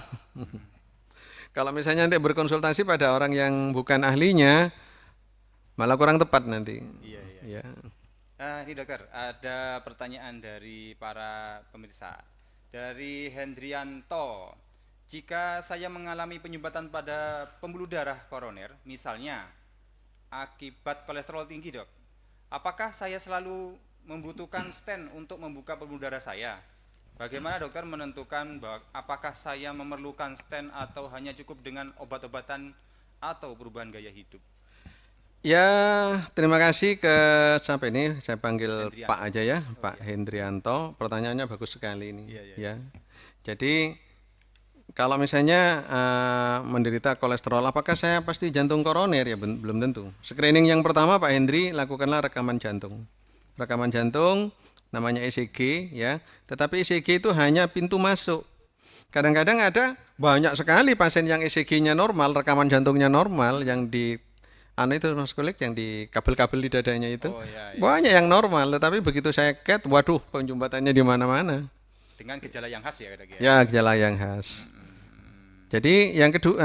Kalau misalnya nanti berkonsultasi pada orang yang bukan ahlinya, malah kurang tepat nanti. Iya. Ini dokter, ada pertanyaan dari para pemirsa. Dari Hendrianto, jika saya mengalami penyumbatan pada pembuluh darah koroner, misalnya akibat kolesterol tinggi dok, apakah saya selalu membutuhkan stent untuk membuka pembuluh darah saya? Bagaimana dokter menentukan bahwa apakah saya memerlukan stent atau hanya cukup dengan obat-obatan atau perubahan gaya hidup? Ya, terima kasih sampai ini saya panggil Pak aja ya, Pak Hendrianto. Pertanyaannya bagus sekali ini. Ya. Jadi kalau misalnya menderita kolesterol, apakah saya pasti jantung koroner? Ya belum tentu. Screening yang pertama Pak Hendri, lakukanlah rekaman jantung. Rekaman jantung namanya ECG ya. Tetapi ECG itu hanya pintu masuk. Kadang-kadang ada banyak sekali pasien yang ECG-nya normal, rekaman jantungnya normal, yang di itu Mas Kulik, yang di kabel-kabel di dadanya itu. Banyak yang normal, tetapi begitu saya waduh, penyumbatannya di mana-mana. Dengan gejala yang khas ya dok ya? Ya, gejala yang khas. Jadi yang kedua,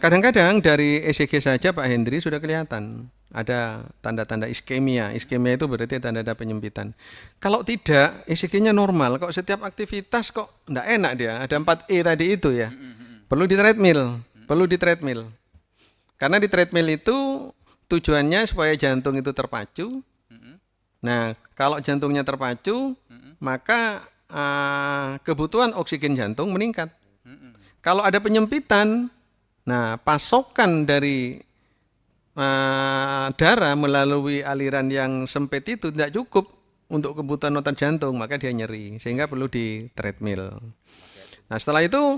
kadang-kadang dari ECG saja Pak Hendri sudah kelihatan ada tanda-tanda iskemia. Iskemia itu berarti tanda-tanda penyempitan. Kalau tidak, ECG-nya normal, kok setiap aktivitas kok enggak enak dia. Ada 4E tadi itu ya. Perlu di treadmill. Karena di treadmill itu tujuannya supaya jantung itu terpacu. Nah, kalau jantungnya terpacu, maka kebutuhan oksigen jantung meningkat. Kalau ada penyempitan, nah pasokan dari darah melalui aliran yang sempit itu tidak cukup untuk kebutuhan otot jantung, maka dia nyeri, sehingga perlu di treadmill. Nah, setelah itu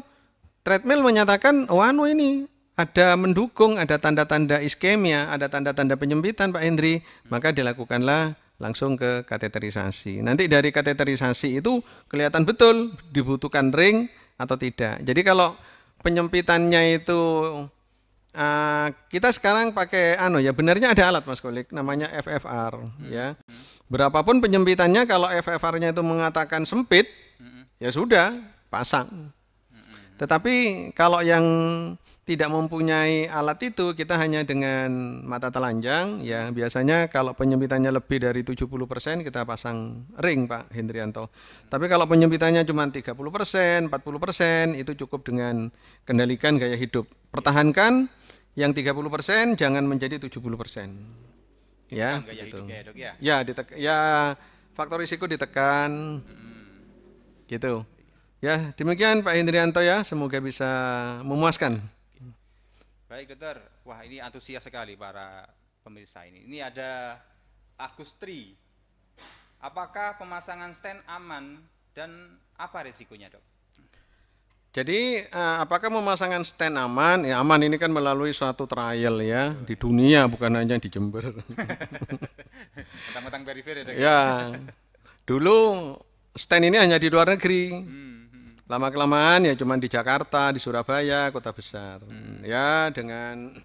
treadmill menyatakan, ini ada mendukung, ada tanda-tanda iskemia, ada tanda-tanda penyempitan Pak Hendri, maka dilakukanlah langsung ke kateterisasi. Nanti dari kateterisasi itu kelihatan betul dibutuhkan ring atau tidak. Jadi kalau penyempitannya itu kita sekarang pakai benarnya ada alat Mas Kolik namanya FFR ya. Berapapun penyempitannya kalau FFR-nya itu mengatakan sempit, ya sudah pasang. Tetapi kalau yang tidak mempunyai alat itu, kita hanya dengan mata telanjang, ya biasanya kalau penyempitannya lebih dari 70% kita pasang ring Pak Hendrianto. Tapi kalau penyempitannya cuma 30%, 40%, itu cukup dengan kendalikan gaya hidup. Pertahankan yang 30%, jangan menjadi 70%. Ya, gaya gitu. hidupnya ya dok ya. Ya, faktor risiko ditekan, gitu. Ya, demikian Pak Hendrianto ya, semoga bisa memuaskan. Baik dokter, wah ini antusias sekali para pemirsa ini. Ini ada Agustri. Apakah pemasangan stand aman dan apa risikonya dok? Jadi apakah pemasangan stand aman? Ya aman ini kan melalui suatu trial ya di dunia bukan hanya di Jember. Tentang perifer ya dok? Ya, dulu stand ini hanya di luar negeri. Lama-kelamaan ya cuma di Jakarta, di Surabaya, kota besar. Ya dengan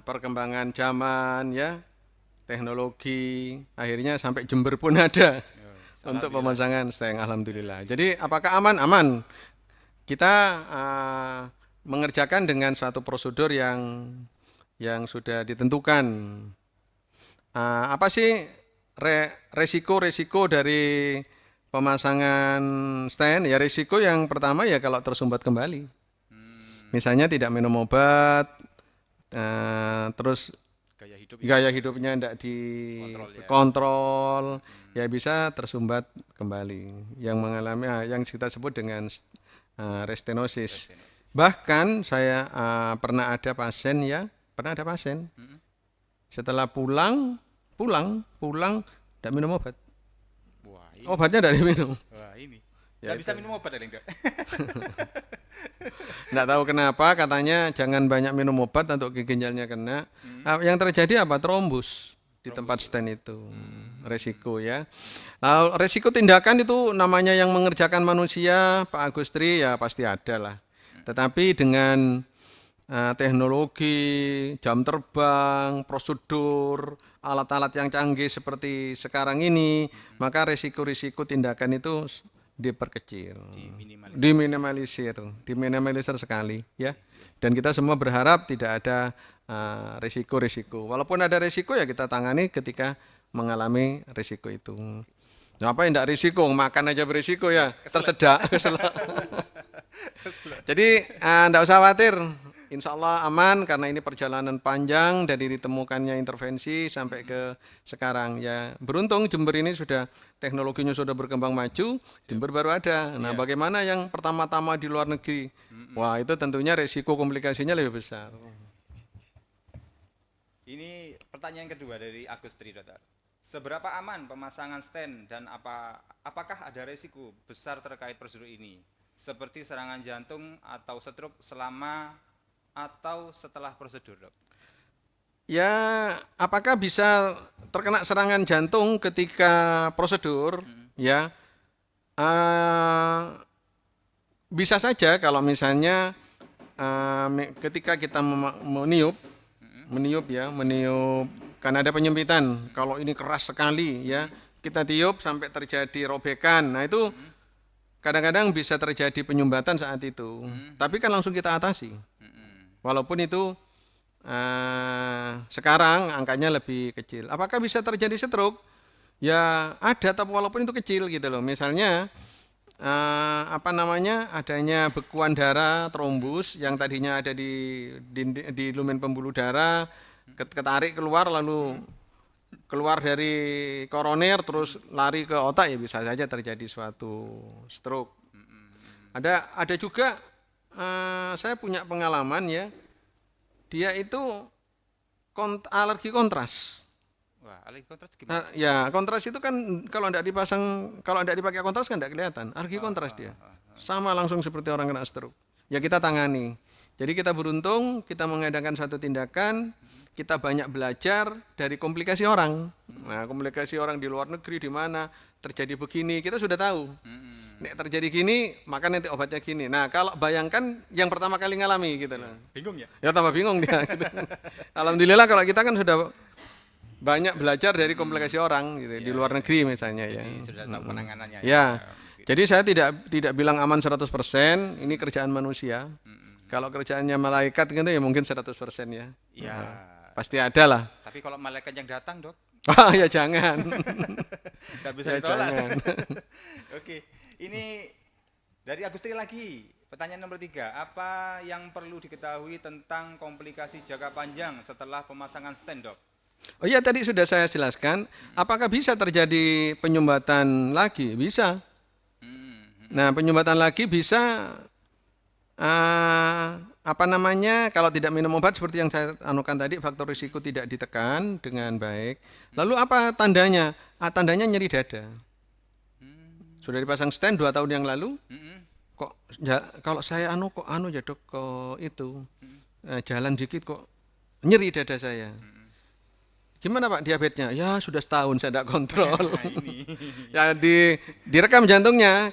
perkembangan zaman ya, teknologi, akhirnya sampai Jember pun ada untuk pemasangan stand. Alhamdulillah. Jadi apakah aman? Aman. Kita mengerjakan dengan suatu prosedur yang sudah ditentukan. Apa sih resiko-resiko dari pemasangan stand? Ya risiko yang pertama ya kalau tersumbat kembali. Misalnya tidak minum obat, terus gaya hidupnya tidak dikontrol, ya bisa tersumbat kembali. Yang mengalami yang kita sebut dengan restenosis. Bahkan saya pernah ada pasien setelah pulang tidak minum obat. Wah, ini. Obatnya dari minum. Wah, ini. Ya, Nggak bisa minum obat ya, enggak? Nggak tahu kenapa, katanya jangan banyak minum obat untuk ginjalnya kena. Yang terjadi apa? Trombus di tempat stand itu. Resiko ya. Nah, resiko tindakan itu namanya yang mengerjakan manusia, Pak Agustri ya pasti ada lah. Tetapi dengan teknologi, jam terbang, prosedur, alat-alat yang canggih seperti sekarang ini, maka risiko-risiko tindakan itu diperkecil, diminimalisir sekali ya. Dan kita semua berharap tidak ada risiko-risiko. Walaupun ada risiko ya kita tangani ketika mengalami risiko itu. Nah, apa yang tidak risiko, makan aja berisiko ya, tersedak. Jadi tidak usah khawatir. Insya Allah aman karena ini perjalanan panjang dari ditemukannya intervensi sampai ke sekarang ya. Beruntung Jember ini sudah teknologinya sudah berkembang maju, Jember baru ada. Nah, bagaimana yang pertama-tama di luar negeri? Wah, itu tentunya resiko komplikasinya lebih besar. Ini pertanyaan kedua dari Agustri, dokter. Seberapa aman pemasangan stand dan apakah ada resiko besar terkait prosedur ini? Seperti serangan jantung atau stroke selama atau setelah prosedur, dok? Ya, apakah bisa terkena serangan jantung ketika prosedur? Ya, bisa saja kalau misalnya ketika kita meniup karena ada penyempitan. Kalau ini keras sekali, ya kita tiup sampai terjadi robekan. Nah itu kadang-kadang bisa terjadi penyumbatan saat itu. Tapi kan langsung kita atasi. Walaupun itu sekarang angkanya lebih kecil. Apakah bisa terjadi stroke? Ya ada, tapi walaupun itu kecil gitu loh. Misalnya adanya bekuan darah, trombus yang tadinya ada di lumen pembuluh darah, ketarik keluar lalu keluar dari koroner terus lari ke otak, ya bisa saja terjadi suatu stroke. Ada juga saya punya pengalaman ya, dia itu alergi kontras. Wah, alergi kontras gimana? Ya, kontras itu kan kalau tidak dipakai kontras kan tidak kelihatan. Alergi kontras dia. Sama langsung seperti orang kena stroke. Ya kita tangani. Jadi kita beruntung, kita mengadakan suatu tindakan, kita banyak belajar dari komplikasi orang. Nah, komplikasi orang di luar negeri di mana terjadi begini, kita sudah tahu. Nek terjadi gini, maka nanti obatnya gini. Nah, kalau bayangkan yang pertama kali ngalami gitu loh. Bingung ya? Ya tambah bingung dia. Gitu. Alhamdulillah kalau kita kan sudah banyak belajar dari komplikasi orang gitu, di luar negeri misalnya ya. Jadi sudah tahu penanganannya Ya. Jadi saya tidak bilang aman 100%, ini kerjaan manusia. Kalau kerjaannya malaikat gitu ya mungkin 100% ya. Ya. Pasti ada lah. Tapi kalau malaikat yang datang, Dok, Wah, ya jangan. nggak bisa Ya ditolak. jangan. Oke, ini dari Agustri lagi. Pertanyaan nomor 3, apa yang perlu diketahui tentang komplikasi jangka panjang setelah pemasangan stent, Dok? Oh iya, tadi sudah saya jelaskan. Apakah bisa terjadi penyumbatan lagi? Bisa. Nah, penyumbatan lagi bisa kalau tidak minum obat seperti yang saya anukan tadi, faktor risiko tidak ditekan dengan baik. Lalu apa tandanya? Tandanya nyeri dada. Sudah dipasang stent 2 tahun yang lalu. Kok kalau saya kok ya Dok, kok itu jalan dikit kok nyeri dada saya. Gimana Pak diabetesnya? Ya sudah setahun saya tidak kontrol. Ya direkam jantungnya,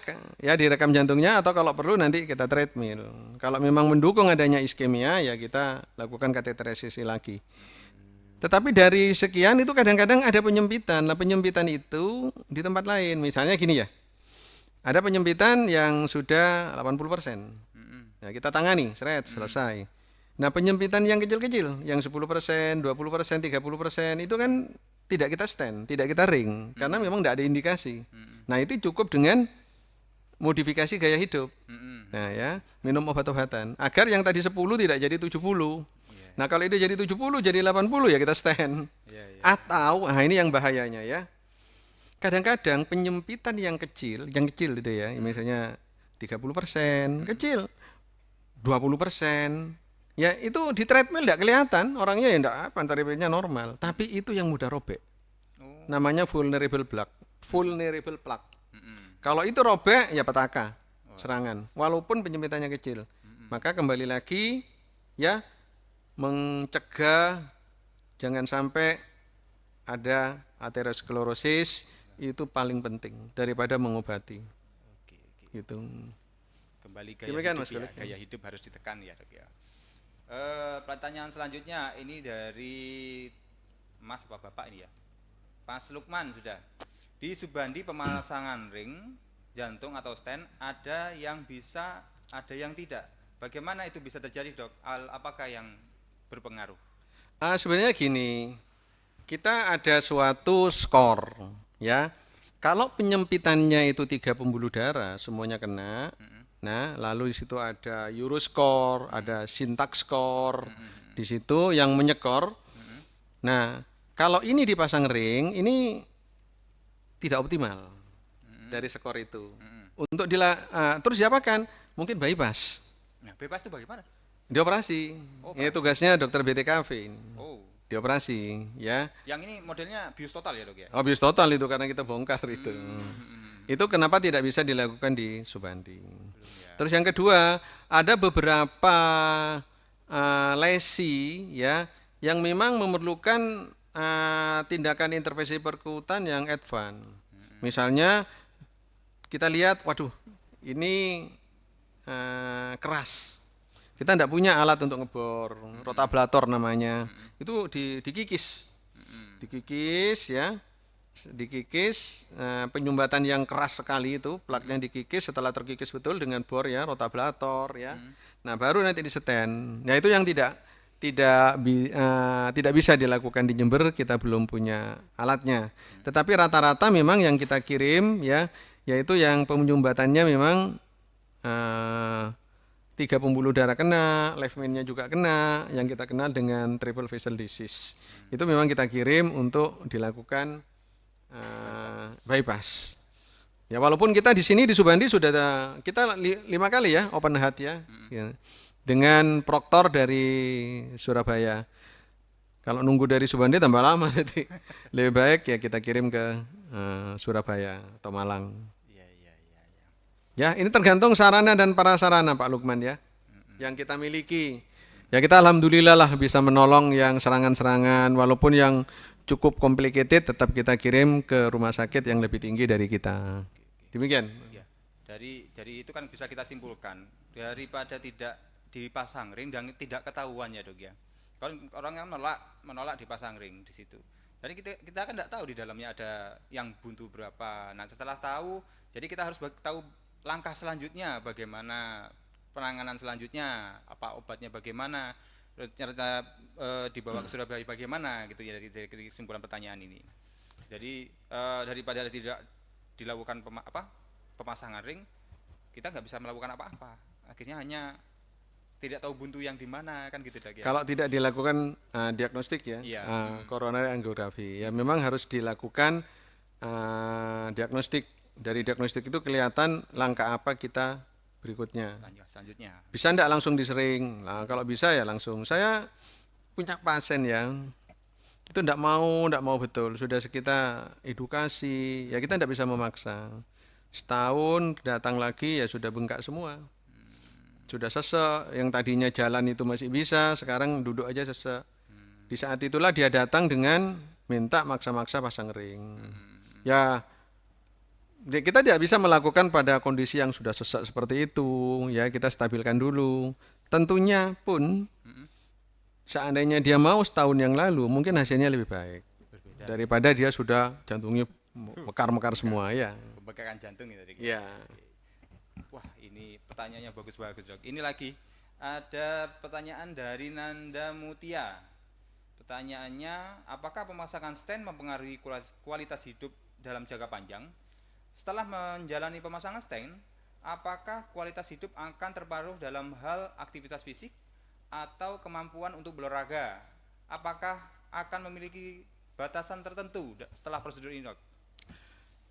atau kalau perlu nanti kita treadmill. Kalau memang mendukung adanya iskemia ya kita lakukan kateterisasi lagi. Tetapi dari sekian itu kadang-kadang ada penyempitan. Nah penyempitan itu di tempat lain. Misalnya gini ya, ada penyempitan yang sudah 80%. Nah kita tangani, selesai. Nah penyempitan yang kecil-kecil, yang 10%, 20%, 30% itu kan tidak kita stent, tidak kita ring, karena memang tidak ada indikasi. Nah itu cukup dengan modifikasi gaya hidup. Nah ya, minum obat-obatan, agar yang tadi 10 tidak jadi 70. Nah kalau itu jadi 70, jadi 80 ya kita stent. Atau, ini yang bahayanya ya, kadang-kadang penyempitan yang kecil itu ya, misalnya 30%, kecil, 20%, ya itu di treadmill tidak kelihatan, orangnya ya tidak apa, tarifnya normal, tapi itu yang mudah robek. Namanya vulnerable plaque. Kalau itu robek ya petaka, serangan, walaupun penyempitannya kecil. Maka kembali lagi ya, mencegah jangan sampai ada aterosklerosis, itu paling penting daripada mengobati. Gitu. Kembali Demikian, hidup ya, gaya hidup harus ditekan ya Dok ya. Pertanyaan selanjutnya ini dari Mas Bapak ini ya, Mas Lukman sudah. Di Subandi pemasangan ring jantung atau stent ada yang bisa, ada yang tidak. Bagaimana itu bisa terjadi Dok? Apakah yang berpengaruh? Sebenarnya gini, kita ada suatu skor ya. Kalau penyempitannya itu 3 pembuluh darah semuanya kena. Nah, lalu di situ ada Euroscore, ada Syntax score, di situ yang menyekor. Nah, kalau ini dipasang ring, ini tidak optimal dari skor itu. Untuk terus diapakan? Mungkin bypass. Nah, bypass itu bagaimana? Dioperasi. Ini tugasnya dokter BTKV ini. Dioperasi, ya. Yang ini modelnya bius total ya Dok ya? Oh, bius total itu karena kita bongkar itu. Itu kenapa tidak bisa dilakukan di Subandi. Terus yang kedua, ada beberapa lesi ya yang memang memerlukan tindakan intervensi perkutan yang advance. Misalnya kita lihat, waduh, ini keras. Kita tidak punya alat untuk ngebor, rotablator namanya. Itu dikikis. Dikikis ya. Dikikis, penyumbatan yang keras sekali itu, plaknya dikikis, setelah terkikis betul dengan bor ya, rotablator ya. Nah, baru nanti diseten. Nah, itu yang tidak bisa dilakukan di Jember, kita belum punya alatnya. Tetapi rata-rata memang yang kita kirim ya, yaitu yang penyumbatannya memang 3 pembuluh darah kena, left main-nya juga kena, yang kita kenal dengan triple vessel disease. Itu memang kita kirim untuk dilakukan bypass. Ya walaupun kita di sini di Subandi sudah kita 5 kali ya open heart ya, dengan proktor dari Surabaya. Kalau nunggu dari Subandi tambah lama nanti. Lebih baik ya kita kirim ke Surabaya atau Malang. Ya ini tergantung sarana dan prasarana Pak Lukman ya. yang kita miliki. Ya kita alhamdulillah lah bisa menolong yang serangan-serangan, walaupun yang cukup complicated tetap kita kirim ke rumah sakit yang lebih tinggi dari kita. Demikian. Ya, dari itu kan bisa kita simpulkan daripada tidak dipasang ring dan tidak ketahuan ya dok ya. Kalau orang yang menolak dipasang ring di situ. Jadi kita kan tidak tahu di dalamnya ada yang buntu berapa. Nah setelah tahu, jadi kita harus tahu langkah selanjutnya bagaimana penanganan selanjutnya, apa obatnya bagaimana, ternyata dibawa ke Surabaya bagaimana gitu ya dari kesimpulan pertanyaan ini. Jadi daripada tidak dilakukan pemasangan ring, kita nggak bisa melakukan apa-apa. Akhirnya hanya tidak tahu buntu yang di mana kan gitu dok ya. Kalau tidak dilakukan diagnostik ya, Iya. coronary angiografi, ya memang harus dilakukan diagnostik. Dari diagnostik itu kelihatan langkah apa kita berikutnya. Selanjutnya. Bisa enggak langsung disering? Nah, kalau bisa ya langsung. Saya punya pasien yang itu enggak mau betul. Sudah kita edukasi, ya kita enggak bisa memaksa. Setahun datang lagi ya sudah bengkak semua. Sudah sesek, yang tadinya jalan itu masih bisa, sekarang duduk aja sesek. Di saat itulah dia datang dengan minta maksa-maksa pasang ring. Ya, kita tidak bisa melakukan pada kondisi yang sudah sesek seperti itu. Ya, kita stabilkan dulu. Tentunya pun, seandainya dia mau setahun yang lalu, mungkin hasilnya lebih baik. Berbeda. Daripada dia sudah jantungnya mekar-mekar semua, ya. Pembengkakan jantung gitu dok. Ya. Wah ini pertanyaannya bagus-bagus dok. Ini lagi ada pertanyaan dari Nanda Mutia. Pertanyaannya, apakah pemasangan stent mempengaruhi kualitas hidup dalam jangka panjang? Setelah menjalani pemasangan stent, apakah kualitas hidup akan terpengaruh dalam hal aktivitas fisik atau kemampuan untuk berolahraga? Apakah akan memiliki batasan tertentu setelah prosedur ini dok?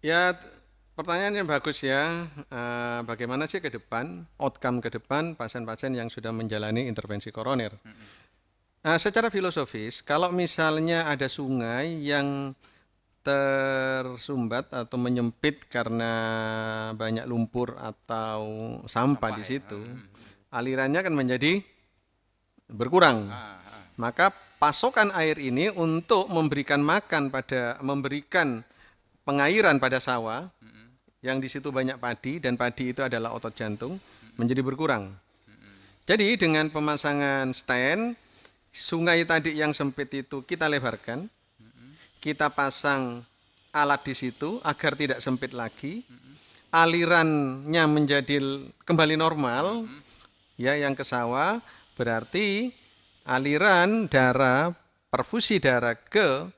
Ya, pertanyaannya bagus ya. Bagaimana sih ke depan, outcome ke depan pasien-pasien yang sudah menjalani intervensi koroner? Secara filosofis, kalau misalnya ada sungai yang tersumbat atau menyempit karena banyak lumpur atau sampah di situ, alirannya kan menjadi berkurang. Maka pasokan air ini untuk memberikan memberikan pengairan pada sawah yang di situ banyak padi dan padi itu adalah otot jantung menjadi berkurang. Jadi dengan pemasangan stent, sungai tadi yang sempit itu kita lebarkan, kita pasang alat di situ agar tidak sempit lagi, alirannya menjadi kembali normal, ya yang ke sawah, berarti aliran darah, perfusi darah ke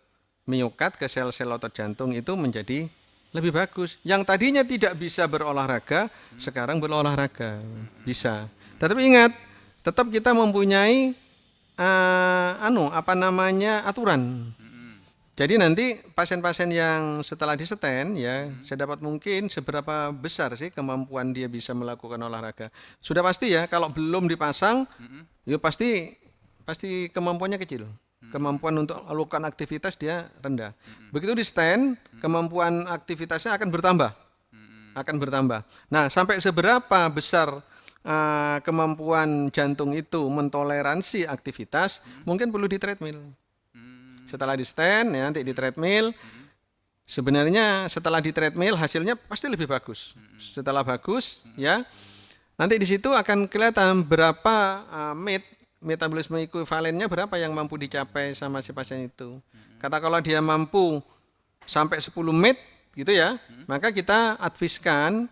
miokard, ke sel-sel otot jantung itu menjadi lebih bagus. Yang tadinya tidak bisa berolahraga, sekarang berolahraga. Bisa. Tetapi ingat, tetap kita mempunyai aturan. Jadi nanti pasien-pasien yang setelah di stent ya, sedapat mungkin seberapa besar sih kemampuan dia bisa melakukan olahraga. Sudah pasti ya, kalau belum dipasang, ya pasti kemampuannya kecil. Kemampuan untuk melakukan aktivitas dia rendah. Begitu di stent, kemampuan aktivitasnya akan bertambah. Nah, sampai seberapa besar kemampuan jantung itu mentoleransi aktivitas, mungkin perlu di treadmill. Setelah di stent, ya, nanti di treadmill, sebenarnya setelah di treadmill hasilnya pasti lebih bagus. Setelah bagus, ya, nanti di situ akan kelihatan berapa metabolisme ekuivalennya berapa yang mampu dicapai sama si pasien itu. Kata kalau dia mampu sampai 10 menit gitu ya, maka kita adviskan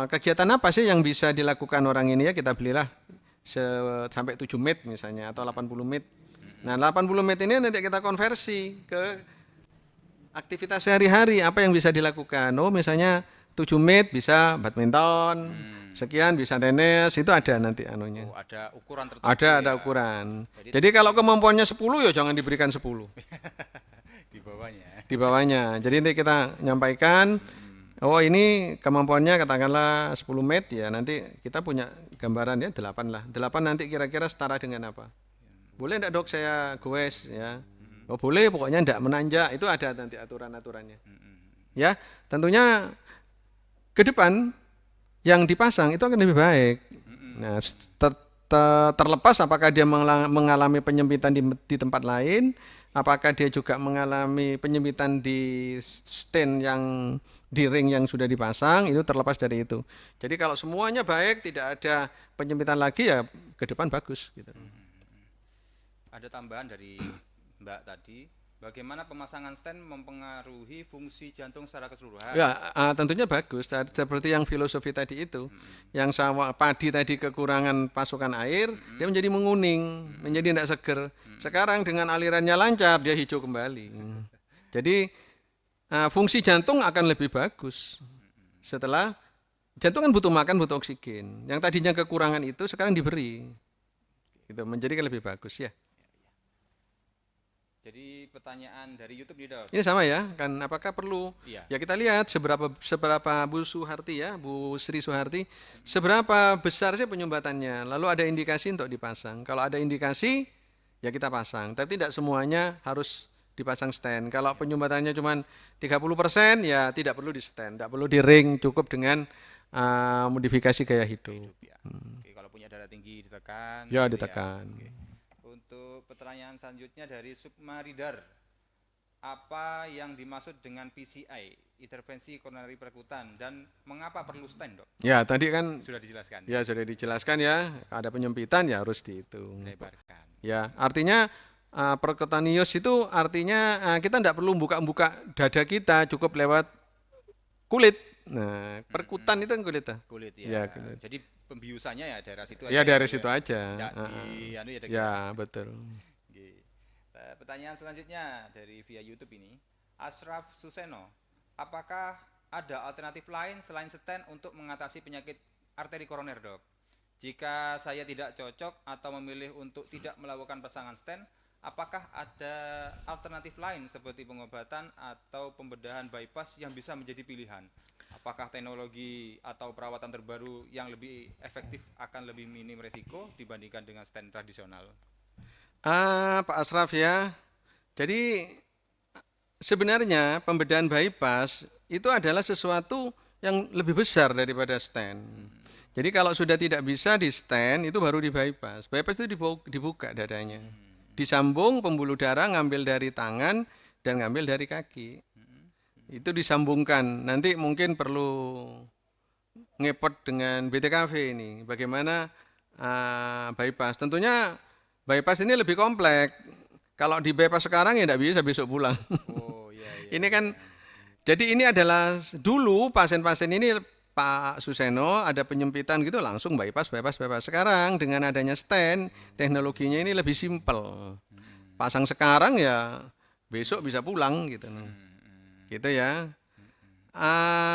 kegiatan apa sih yang bisa dilakukan orang ini ya, kita belilah sampai 7 menit misalnya atau 80 menit. Nah 80 menit ini nanti kita konversi ke aktivitas sehari-hari apa yang bisa dilakukan. Oh misalnya 7 menit bisa badminton, sekian bisa tenis, itu ada nanti anunya. Oh, ada ukuran tertentu. Ada ya. ukuran. Jadi kalau kemampuannya 10 ya jangan diberikan 10. Di bawahnya. Di bawahnya. Jadi nanti kita nyampaikan, oh ini kemampuannya katakanlah 10 menit ya, nanti kita punya gambaran ya 8 lah. 8 nanti kira-kira setara dengan apa? Boleh enggak dok saya goes ya? Oh boleh, pokoknya enggak menanjak, itu ada nanti aturan-aturannya. Ya, tentunya ke depan yang dipasang itu akan lebih baik. Nah, terlepas apakah dia mengalami penyempitan di tempat lain, apakah dia juga mengalami penyempitan di stent yang di ring yang sudah dipasang, itu terlepas dari itu. Jadi kalau semuanya baik, tidak ada penyempitan lagi, ya ke depan bagus gitu. Ada tambahan dari Mbak tadi, bagaimana pemasangan stent mempengaruhi fungsi jantung secara keseluruhan? Ya, tentunya bagus. Seperti yang filosofi tadi itu, yang sama padi tadi kekurangan pasokan air, dia menjadi menguning, menjadi tidak seger. Sekarang dengan alirannya lancar, dia hijau kembali. Jadi fungsi jantung akan lebih bagus. Setelah jantung kan butuh makan, butuh oksigen. Yang tadinya kekurangan itu sekarang diberi. Itu menjadi lebih bagus ya. Jadi pertanyaan dari YouTube nih Dok. Ini sama ya, kan apakah perlu? Iya. Ya kita lihat seberapa Bu Suharti ya, Bu Sri Suharti, seberapa besar sih penyumbatannya. Lalu ada indikasi untuk dipasang. Kalau ada indikasi, ya kita pasang. Tapi tidak semuanya harus dipasang stent. Kalau penyumbatannya cuma 30%, ya tidak perlu di stent, tidak perlu di ring, cukup dengan modifikasi gaya hidup. Ya. Oke, kalau punya darah tinggi ditekan. Ya gitu ditekan. Oke. Untuk pertanyaan selanjutnya dari Sukma Ridar, apa yang dimaksud dengan PCI, intervensi koronari perkutan, dan mengapa perlu stent Dok? Ya tadi kan Sudah dijelaskan. ya sudah dijelaskan ya, ada penyempitan ya harus dihitung. Lebarkan. Ya artinya percutaneous itu artinya kita tidak perlu buka-buka dada kita, cukup lewat kulit. Nah, perkutan itu kan kulit. Kulit ya. Ya, kulit. Jadi pembiusannya ya daerah situ aja. Ya dari Dok, situ aja. Nggak di anu ya Dok. Ya betul. Oke. Pertanyaan selanjutnya dari via YouTube ini, Ashraf Suseno, apakah ada alternatif lain selain stent untuk mengatasi penyakit arteri koroner Dok? Jika saya tidak cocok atau memilih untuk tidak melakukan pasangan stent, apakah ada alternatif lain seperti pengobatan atau pembedahan bypass yang bisa menjadi pilihan? Apakah teknologi atau perawatan terbaru yang lebih efektif akan lebih minim resiko dibandingkan dengan stent tradisional? Pak Ashraf ya. Jadi sebenarnya pembedahan bypass itu adalah sesuatu yang lebih besar daripada stent. Jadi kalau sudah tidak bisa di stent itu baru di bypass. Bypass itu dibuka dadanya. Disambung pembuluh darah, ngambil dari tangan dan ngambil dari kaki. Itu disambungkan. Nanti mungkin perlu ngepot dengan BTKV ini. Bagaimana bypass? Tentunya bypass ini lebih kompleks. Kalau di bypass sekarang ya tidak bisa besok pulang. Oh iya. Ini kan, jadi ini adalah dulu pasien-pasien ini Pak Suseno ada penyempitan gitu langsung bypass. Sekarang dengan adanya stent, teknologinya ini lebih simpel. Pasang sekarang ya besok bisa pulang gitu. Gitu ya.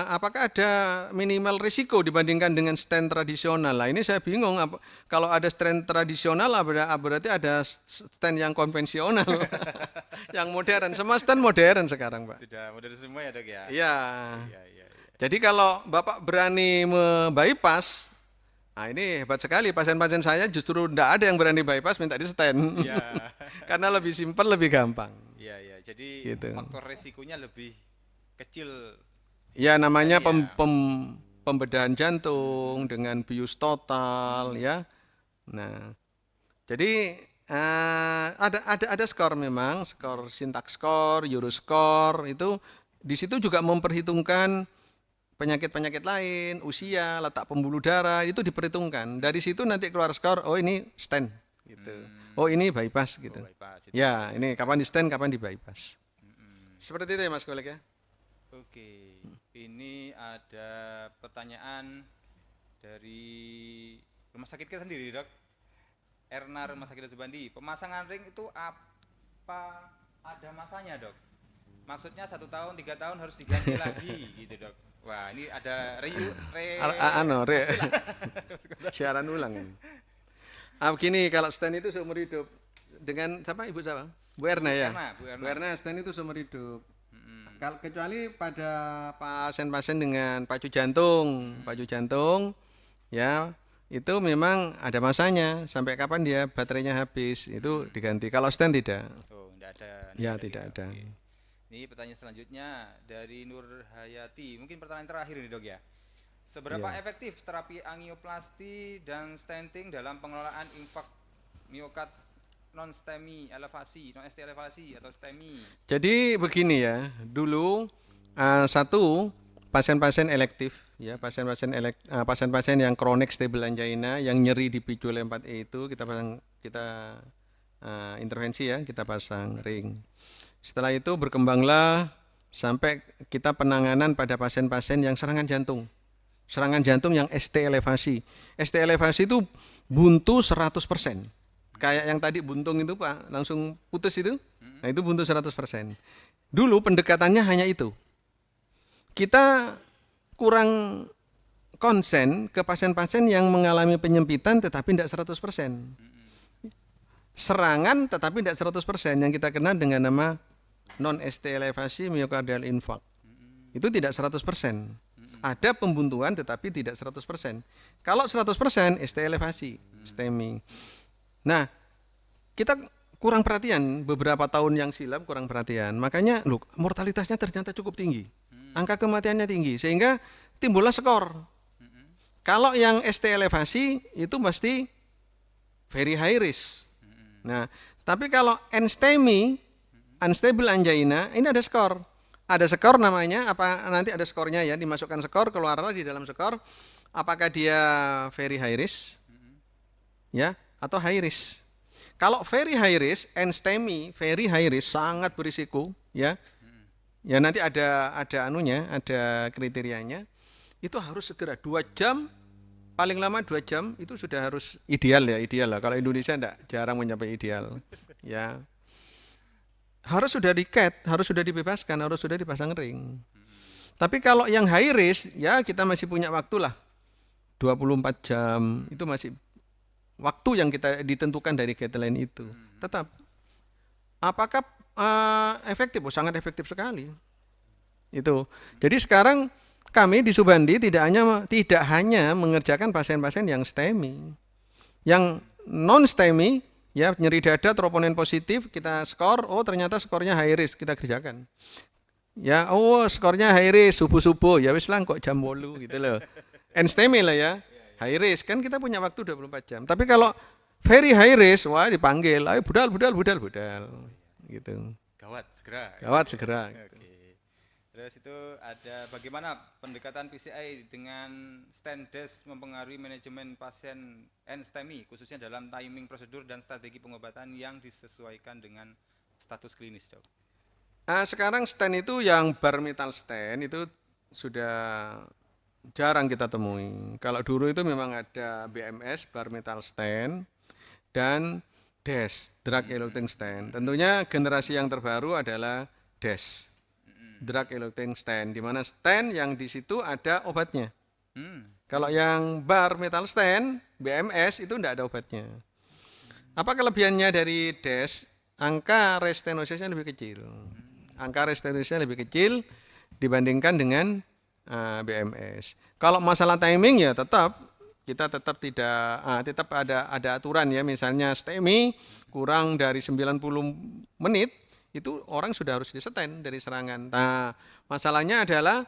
Apakah ada minimal risiko dibandingkan dengan stent tradisional? Nah ini saya bingung. Kalau ada stent tradisional berarti ada stent yang konvensional, yang modern. Semua stent modern sekarang, Pak. Sudah modern semua ya Dok ya? Iya. Iya. Jadi kalau Bapak berani bypass, nah ini hebat sekali. Pasien-pasien saya justru tidak ada yang berani bypass minta di stent. Iya. Karena lebih simpel, lebih gampang. Iya. Jadi Gitu. faktor resikonya lebih kecil. Ya namanya Iya. pembedahan jantung dengan bius total ya. Nah, jadi ada skor memang, skor Syntax score, Euroscore itu di situ juga memperhitungkan penyakit-penyakit lain, usia, letak pembuluh darah itu diperhitungkan. Dari situ nanti keluar skor, oh ini stent gitu. Oh ini bypass gitu. Bypass, Ya, ini kapan di stent, kapan di bypass. Seperti itu ya Mas Kolek ya. Oke, ini ada pertanyaan dari rumah sakit kita sendiri Dok. Erna Rumah Sakit Subandi, pemasangan ring itu apa ada masanya Dok? Maksudnya 1 tahun, 3 tahun harus diganti lagi gitu Dok. Wah ini ada Siaran ulang ini. Begini, kalau stent itu seumur hidup dengan Ibu siapa? Bu Erna ya. Bu Erna stent itu seumur hidup. Kecuali pada pasien-pasien dengan pacu jantung, ya itu memang ada masanya sampai kapan dia baterainya habis itu diganti. Kalau stent tidak. Oh, tidak ada. Ya tidak ada. Oke. Ini pertanyaan selanjutnya dari Nur Hayati. Mungkin pertanyaan terakhir ini Dok ya. Seberapa Iya. efektif terapi angioplasti dan stenting dalam pengelolaan infak miokard non STEMI elevasi, non ST elevasi atau STEMI? Jadi begini ya, dulu satu pasien-pasien elektif ya, pasien-pasien yang chronic stable angina yang nyeri dipicu oleh 4E itu kita intervensi ya, kita pasang ring. Setelah itu berkembanglah sampai kita penanganan pada pasien-pasien yang serangan jantung. Serangan jantung yang ST elevasi. ST elevasi itu buntu 100%. Kayak yang tadi buntung itu Pak, langsung putus itu. Nah itu buntu 100%. Dulu pendekatannya hanya itu. Kita kurang konsen ke pasien-pasien yang mengalami penyempitan tetapi tidak 100%. Serangan tetapi tidak 100%, yang kita kenal dengan nama non-ST elevasi myocardial infarct. Itu tidak 100%. Ada pembuntuan tetapi tidak 100%. Kalau 100% ST elevasi, STEMI. Nah, kita kurang perhatian beberapa tahun yang silam, kurang perhatian. Makanya mortalitasnya ternyata cukup tinggi. Angka kematiannya tinggi sehingga timbullah skor. Kalau yang ST elevasi itu pasti very high risk. Nah, tapi kalau NSTEMI, unstable angina, ini ada skor. Ada skor namanya, apa nanti ada skornya ya, dimasukkan skor, keluarlah di dalam skor, apakah dia very high risk, ya, atau high risk. Kalau very high risk, NSTEMI, very high risk, sangat berisiko, ya, ya nanti ada anunya, ada kriterianya, itu harus segera 2 jam, paling lama 2 jam, itu sudah harus ideal ya, ideal lah. Kalau Indonesia enggak, jarang mencapai ideal, ya. Harus sudah di-cut, harus sudah dibebaskan, harus sudah dipasang ring. Tapi kalau yang high risk, ya kita masih punya waktu lah. 24 jam, itu masih waktu yang kita ditentukan dari guideline itu. Tetap. Apakah efektif? Oh, sangat efektif sekali. Itu. Jadi sekarang kami di Subandi tidak hanya mengerjakan pasien-pasien yang STEMI. Yang non-STEMI, ya nyeri dada, troponin positif, kita skor, oh ternyata skornya high risk, kita kerjakan. Ya, oh skornya high risk, subuh-subuh, ya wis lah kok jam 8 gitu loh. NSTEMI lah ya, high risk, kan kita punya waktu 24 jam. Tapi kalau very high risk, wah dipanggil, ayo budal, gitu. Gawat segera. Gawat segera. Oke. Terus itu ada bagaimana pendekatan PCI dengan STENDES mempengaruhi manajemen pasien NSTEMI khususnya dalam timing prosedur dan strategi pengobatan yang disesuaikan dengan status klinis, Dok. Sekarang stent itu yang bar metal stent itu sudah jarang kita temui. Kalau dulu itu memang ada BMS, bar metal stent, dan DES, drug eluting stent. Tentunya generasi yang terbaru adalah DES, drug eluting stent, di mana stent yang di situ ada obatnya. Kalau yang bar metal stent, BMS itu tidak ada obatnya. Apa kelebihannya dari DES? Angka restenosisnya lebih kecil. Angka restenosisnya lebih kecil dibandingkan dengan BMS. Kalau masalah timing ya kita tetap tetap ada aturan ya, misalnya STEMI kurang dari 90 menit itu orang sudah harus diseten dari serangan. Nah, masalahnya adalah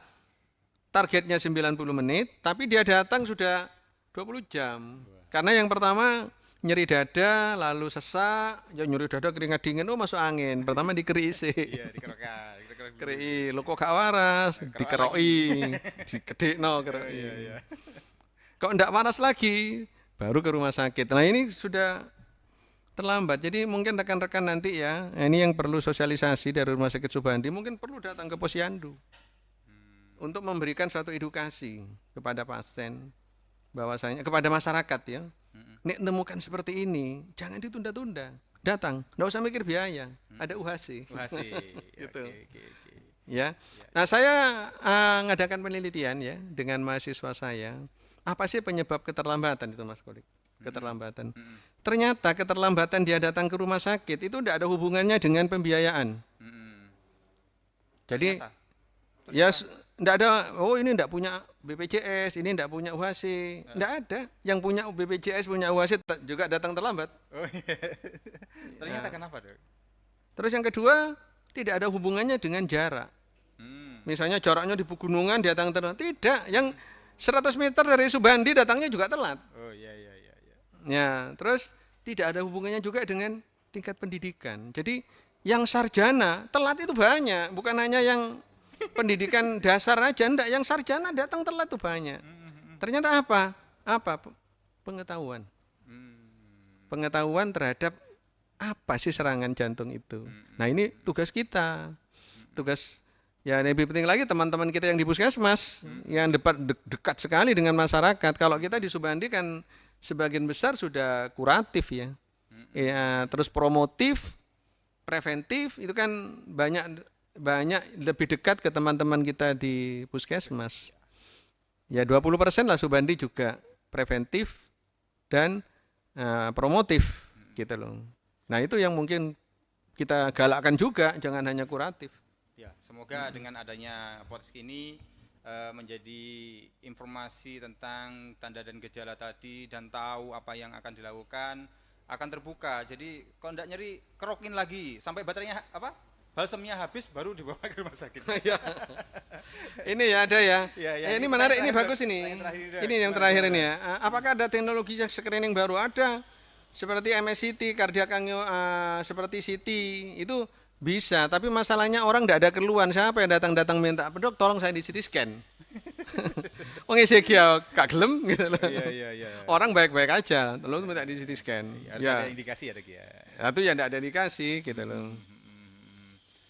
targetnya 90 menit tapi dia datang sudah 20 jam. Karena yang pertama nyeri dada, lalu sesak, ya nyeri dada keringat dingin, oh masuk angin. Pertama dikeri sih. Iya, dikerokan. Keri, lo kok gak waras, dikeroi, digedekno keroi. Iya. Kok ndak waras lagi, baru ke rumah sakit. Nah ini sudah terlambat. Jadi mungkin rekan-rekan nanti ya, ini yang perlu sosialisasi dari Rumah Sakit Subandi, mungkin perlu datang ke Posyandu untuk memberikan suatu edukasi kepada pasien, bahwasanya kepada masyarakat ya. Nek nemukan seperti ini, jangan ditunda-tunda. Datang, nggak usah mikir biaya, ada UHC. Gitu. Oke. Ya. Nah, saya ngadakan penelitian ya dengan mahasiswa saya. Apa sih penyebab keterlambatan itu, Mas Kolik? Keterlambatan. Ternyata keterlambatan dia datang ke rumah sakit itu tidak ada hubungannya dengan pembiayaan. Jadi ya enggak ada, oh ini enggak punya BPJS, ini enggak punya UHC. Enggak ada. Yang punya BPJS, punya UHC juga datang terlambat. Oh iya. Ternyata kenapa, Dok? Terus yang kedua, tidak ada hubungannya dengan jarak. Misalnya jaraknya di pegunungan datang terlambat. Tidak, 100 meter dari Subandi datangnya juga telat. Oh iya iya iya. Ya, terus tidak ada hubungannya juga dengan tingkat pendidikan. Jadi yang sarjana telat itu banyak, bukan hanya yang pendidikan dasar aja, enggak, yang sarjana datang telat itu banyak. Ternyata apa? Apa? Pengetahuan. Pengetahuan terhadap apa sih serangan jantung itu. Nah, ini tugas kita. Tugas ya lebih penting lagi teman-teman kita yang di puskesmas yang dekat sekali dengan masyarakat. Kalau kita di Subandi kan sebagian besar sudah kuratif ya. Ya, terus promotif, preventif itu kan banyak lebih dekat ke teman-teman kita di puskesmas. Ya 20% lah Subandi juga preventif dan promotif gitu loh. Nah, itu yang mungkin kita galakkan juga, jangan hanya kuratif. Ya, semoga dengan adanya podcast ini menjadi informasi tentang tanda dan gejala tadi dan tahu apa yang akan dilakukan akan terbuka. Jadi kalau enggak nyeri kerokin lagi sampai baterainya apa? Balsemnya habis baru dibawa ke rumah sakit. Ini ya ada ya. Ya, Ini menarik, ini bagus ini. terakhir, Ini yang terakhir ini ya. Apakah ada teknologi screening baru? Ada. Seperti MSCT, cardiac seperti CT itu bisa, tapi masalahnya orang tidak ada keluhan. Siapa yang datang minta, "Dok, tolong saya di CT scan." Wong ECG ya gak gelem gitu loh. Iya. Orang baik-baik aja, tolong minta di CT scan. Harus ada indikasi ya, Dok ya. Itu ya enggak ada indikasi gitu loh.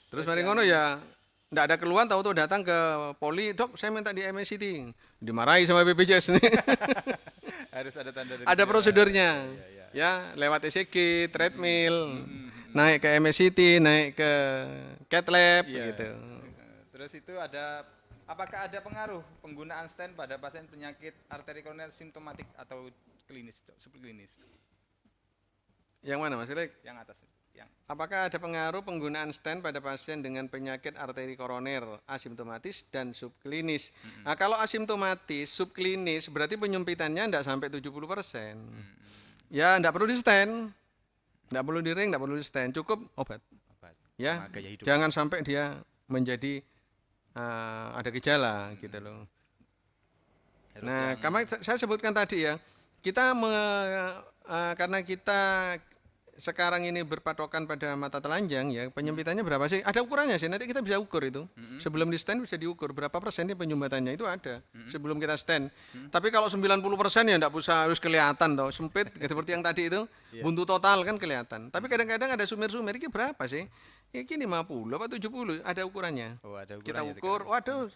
Terus mari ngono ya enggak ada keluhan, tahu-tahu datang ke poli, "Dok, saya minta di MSCT." Dimarahi sama BPJS nih. Harus ada tanda dan Ada gejala. prosedurnya. Iya. Ya, lewat ECG, treadmill, naik ke MSCT, naik ke cath lab Iya. gitu. Terus itu apakah ada pengaruh penggunaan stent pada pasien penyakit arteri koroner simptomatik atau klinis, Dok? Subklinis. Yang mana Mas Felix? Yang atas, yang Apakah ada pengaruh penggunaan stent pada pasien dengan penyakit arteri koroner asimptomatis dan subklinis? Nah, kalau asimptomatis, subklinis berarti penyempitannya tidak sampai 70%. Ya, tidak perlu di stent. Tidak perlu di ring, tidak perlu di stent, cukup obat. Ya, sama gaya hidup. jangan sampai dia menjadi ada gejala gitu loh. Harus Nah, yang- karena saya sebutkan tadi ya, kita karena kita sekarang ini berpatokan pada mata telanjang ya, penyempitannya berapa sih? Ada ukurannya sih, nanti kita bisa ukur itu. Sebelum di stand bisa diukur berapa persennya penyempitannya itu ada sebelum kita stand. Tapi kalau 90% ya enggak usah harus kelihatan toh, sempit seperti yang tadi itu, buntu total kan kelihatan. Tapi kadang-kadang ada sumir-sumir, ini berapa sih? Ini 50 atau 70, ada ukurannya. Oh, ada Kita ukurannya, ukur, waduh,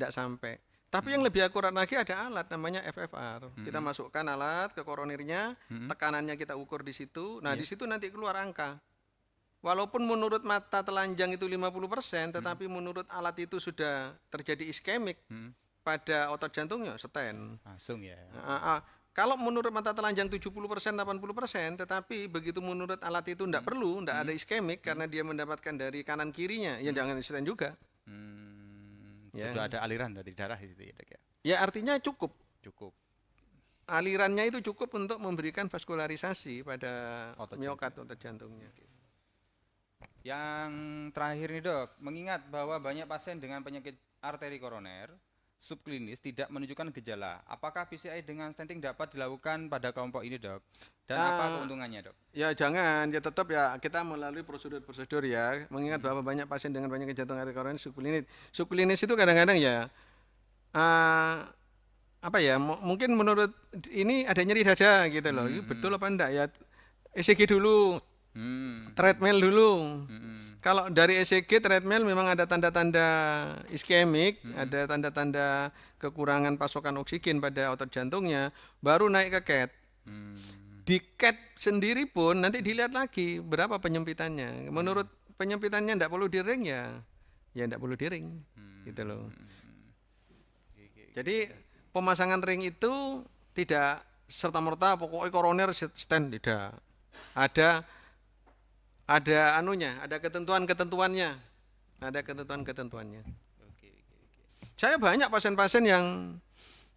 enggak sampai. Tapi yang lebih akurat lagi ada alat namanya FFR. Kita masukkan alat ke koronernya, tekanannya kita ukur di situ. Nah, di situ nanti keluar angka. Walaupun menurut mata telanjang itu 50%, tetapi menurut alat itu sudah terjadi iskemik pada otot jantungnya, stent. langsung ya. Kalau menurut mata telanjang 70%, 80%, tetapi begitu menurut alat itu tidak perlu, tidak ada iskemik karena dia mendapatkan dari kanan kirinya, ya jangan stent juga. Ya. Sudah ada aliran dari darah di situ ya, Dok ya. Ya artinya cukup. Cukup. Alirannya itu cukup untuk memberikan vaskularisasi pada Otot miokard otot jantungnya. Yang terakhir nih, Dok, mengingat bahwa banyak pasien dengan penyakit arteri koroner subklinis tidak menunjukkan gejala, apakah PCI dengan stenting dapat dilakukan pada kelompok ini, Dok? Dan apa keuntungannya, Dok? Ya jangan, ya tetap ya kita melalui prosedur-prosedur ya. Mengingat bahwa banyak pasien dengan penyakit jantung arteri koroner subklinis. Subklinis itu kadang-kadang ya apa ya? Mungkin menurut ini ada nyeri dada gitu loh. Ini betul apa enggak ya? ECG dulu, treadmill dulu. Kalau dari ECG treadmill memang ada tanda-tanda iskemik, ada tanda-tanda kekurangan pasokan oksigen pada otot jantungnya, baru naik ke CAT. Di CAT sendiri pun nanti dilihat lagi berapa penyempitannya. Menurut penyempitannya tidak perlu di ring ya tidak perlu di ring, gitu loh. Jadi pemasangan ring itu tidak serta-merta pokoknya koroner stent, tidak. Ada anunya, ada ketentuan-ketentuannya. Ada ketentuan-ketentuannya. Saya banyak pasien-pasien yang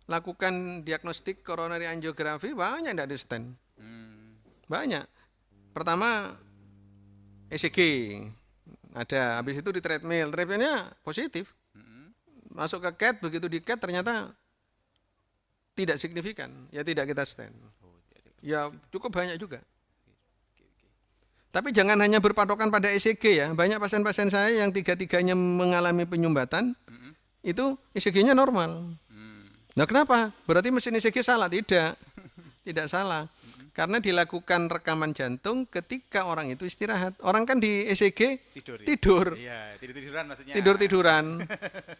lakukan diagnostik coronary angiography, banyak tidak ada stent. Banyak. Pertama ECG ada, habis itu di treadmill, treadmillnya positif. Masuk ke CAT, begitu di CAT ternyata tidak signifikan, ya tidak kita stand. Ya cukup banyak juga. Tapi jangan hanya berpatokan pada ECG ya. Banyak pasien-pasien saya yang tiga-tiganya mengalami penyumbatan, itu ECG-nya normal. Nah kenapa? Berarti mesin ECG salah? Tidak, tidak salah. Karena dilakukan rekaman jantung ketika orang itu istirahat. Orang kan di ECG tidur. Iya, tidur-tiduran maksudnya. Tidur-tiduran.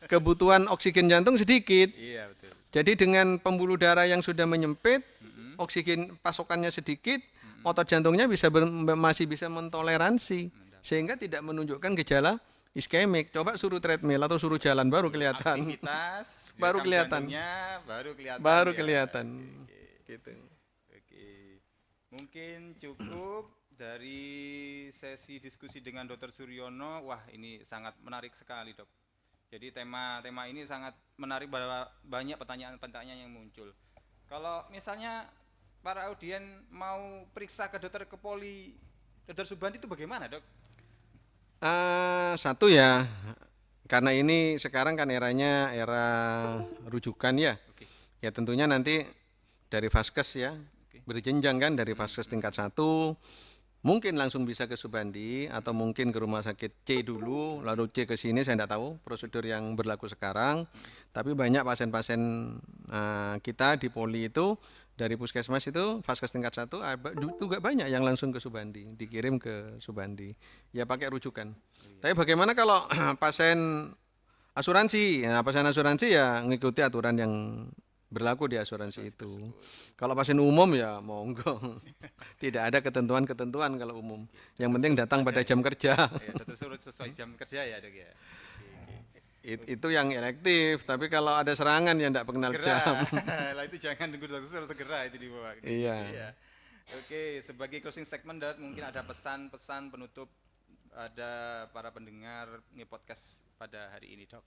Kebutuhan oksigen jantung sedikit. Iya, betul. Jadi dengan pembuluh darah yang sudah menyempit, oksigen pasokannya sedikit, otot jantungnya masih bisa mentoleransi. Sehingga tidak menunjukkan gejala iskemik. Coba suruh treadmill atau suruh jalan baru kelihatan. Aktivitas, Baru rekam kelihatan. jantungnya baru kelihatan. Baru ya. kelihatan. Gitu. Oke. Mungkin cukup dari sesi diskusi dengan Dr. Suryono. Wah, ini sangat menarik sekali, Dok. Jadi tema ini sangat menarik, bahwa banyak pertanyaan-pertanyaan yang muncul. Kalau misalnya para audien mau periksa ke dokter Kepoli, Dr. Subandi itu bagaimana, Dok? Satu ya, karena ini sekarang kan eranya era rujukan ya. Oke. Ya tentunya nanti dari Vaskes ya, berjenjang kan dari Vaskes tingkat 1, mungkin langsung bisa ke Subandi atau mungkin ke rumah sakit C dulu, lalu C ke sini, saya tidak tahu prosedur yang berlaku sekarang. Tapi banyak pasien-pasien kita di Poli itu dari puskesmas itu Vaskes tingkat 1 juga banyak yang langsung ke Subandi, dikirim ke Subandi. Ya pakai rujukan. Tapi bagaimana kalau pasien asuransi? Nah, pasien asuransi ya mengikuti aturan yang berlaku di asuransi itu. Kalau pasien umum ya monggo. Tidak ada ketentuan-ketentuan kalau umum. Yang penting datang pada jam kerja. Ya, dokter suruh sesuai jam kerja ya, Dok ya. Itu yang elektif, tapi kalau ada serangan ya tidak pengenal jam. Lah itu jangan tunggu dokter suruh segera itu dibawa. Iya. Oke, sebagai closing statement, Dok, mungkin ada pesan-pesan penutup ada para pendengar nge-podcast pada hari ini, Dok.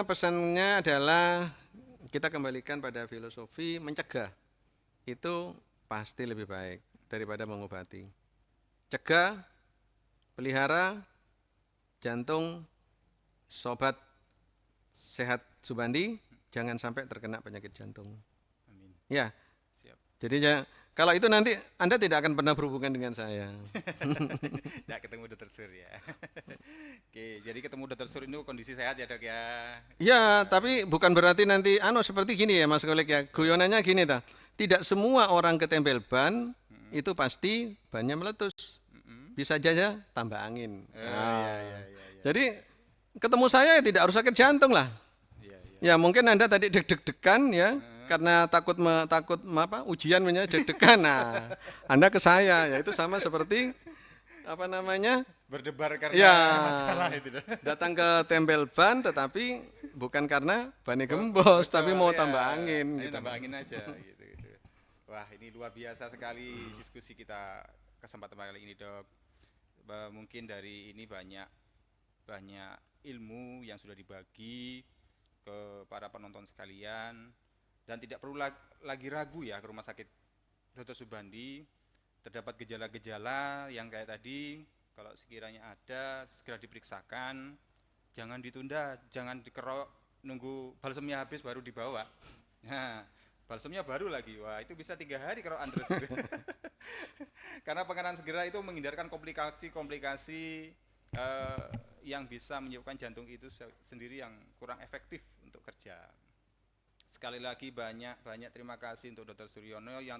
Pesannya adalah kita kembalikan pada filosofi mencegah. Itu pasti lebih baik daripada mengobati. Cegah, pelihara, jantung, sobat sehat Subandi, jangan sampai terkena penyakit jantung. Amin. Ya, Siap. jadi ya, kalau itu nanti Anda tidak akan pernah berhubungan dengan saya. Nggak ketemu dokter Sur ya. Oke, jadi ketemu dokter Sur ini kondisi sehat ya, Dok ya. Ya, tapi bukan berarti nanti seperti gini ya Mas Kolik ya. Guyonannya gini ta. Tidak semua orang ketempel ban itu pasti bannya meletus. Bisa saja tambah angin. Iya. Jadi ketemu saya ya tidak harus sakit jantung lah. Iya. Ya mungkin Anda tadi deg-degan ya karena takut ujian deg-degan. Nah, Anda ke saya ya itu sama seperti Berdebar karena ya, masalah itu, Dok. datang ke tempel ban tetapi bukan karena bannya gembos tapi mau ya, tambah angin ini gitu. tambah angin aja gitu. Wah, ini luar biasa sekali diskusi kita kesempatan kali ini, Dok. Mungkin dari ini banyak ilmu yang sudah dibagi ke para penonton sekalian, dan tidak perlu lagi ragu ya ke rumah sakit Dr. Subandi. Terdapat gejala-gejala yang kayak tadi, kalau sekiranya ada segera diperiksakan, jangan ditunda, jangan dikerok nunggu balsemnya habis baru dibawa. Nah, balsemnya baru lagi, wah itu bisa 3 hari kerokan terus gitu. Karena penanganan segera itu menghindarkan komplikasi-komplikasi yang bisa menyebabkan jantung itu sendiri yang kurang efektif untuk kerja. Sekali lagi banyak terima kasih untuk Dr. Suryono yang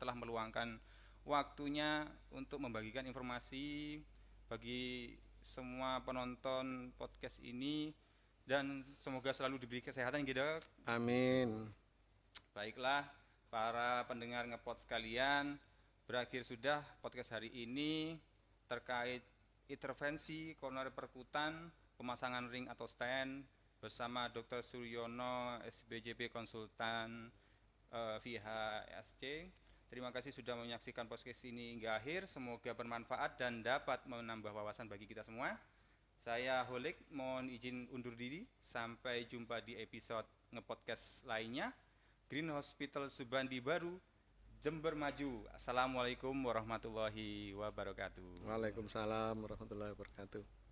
telah meluangkan waktunya untuk membagikan informasi bagi semua penonton podcast ini, dan semoga selalu diberi kesehatan gitu. Amin. Baiklah para pendengar ngepot sekalian, berakhir sudah podcast hari ini terkait intervensi koroner perkutan, pemasangan ring atau stand bersama Dr. Suryono SBJP konsultan VHSC. Terima kasih sudah menyaksikan podcast ini hingga akhir. Semoga bermanfaat dan dapat menambah wawasan bagi kita semua. Saya Holik, mohon izin undur diri. Sampai jumpa di episode ngepodcast lainnya. Green Hospital Subandi Baru, Jember Maju. Assalamualaikum warahmatullahi wabarakatuh. Waalaikumsalam warahmatullahi wabarakatuh.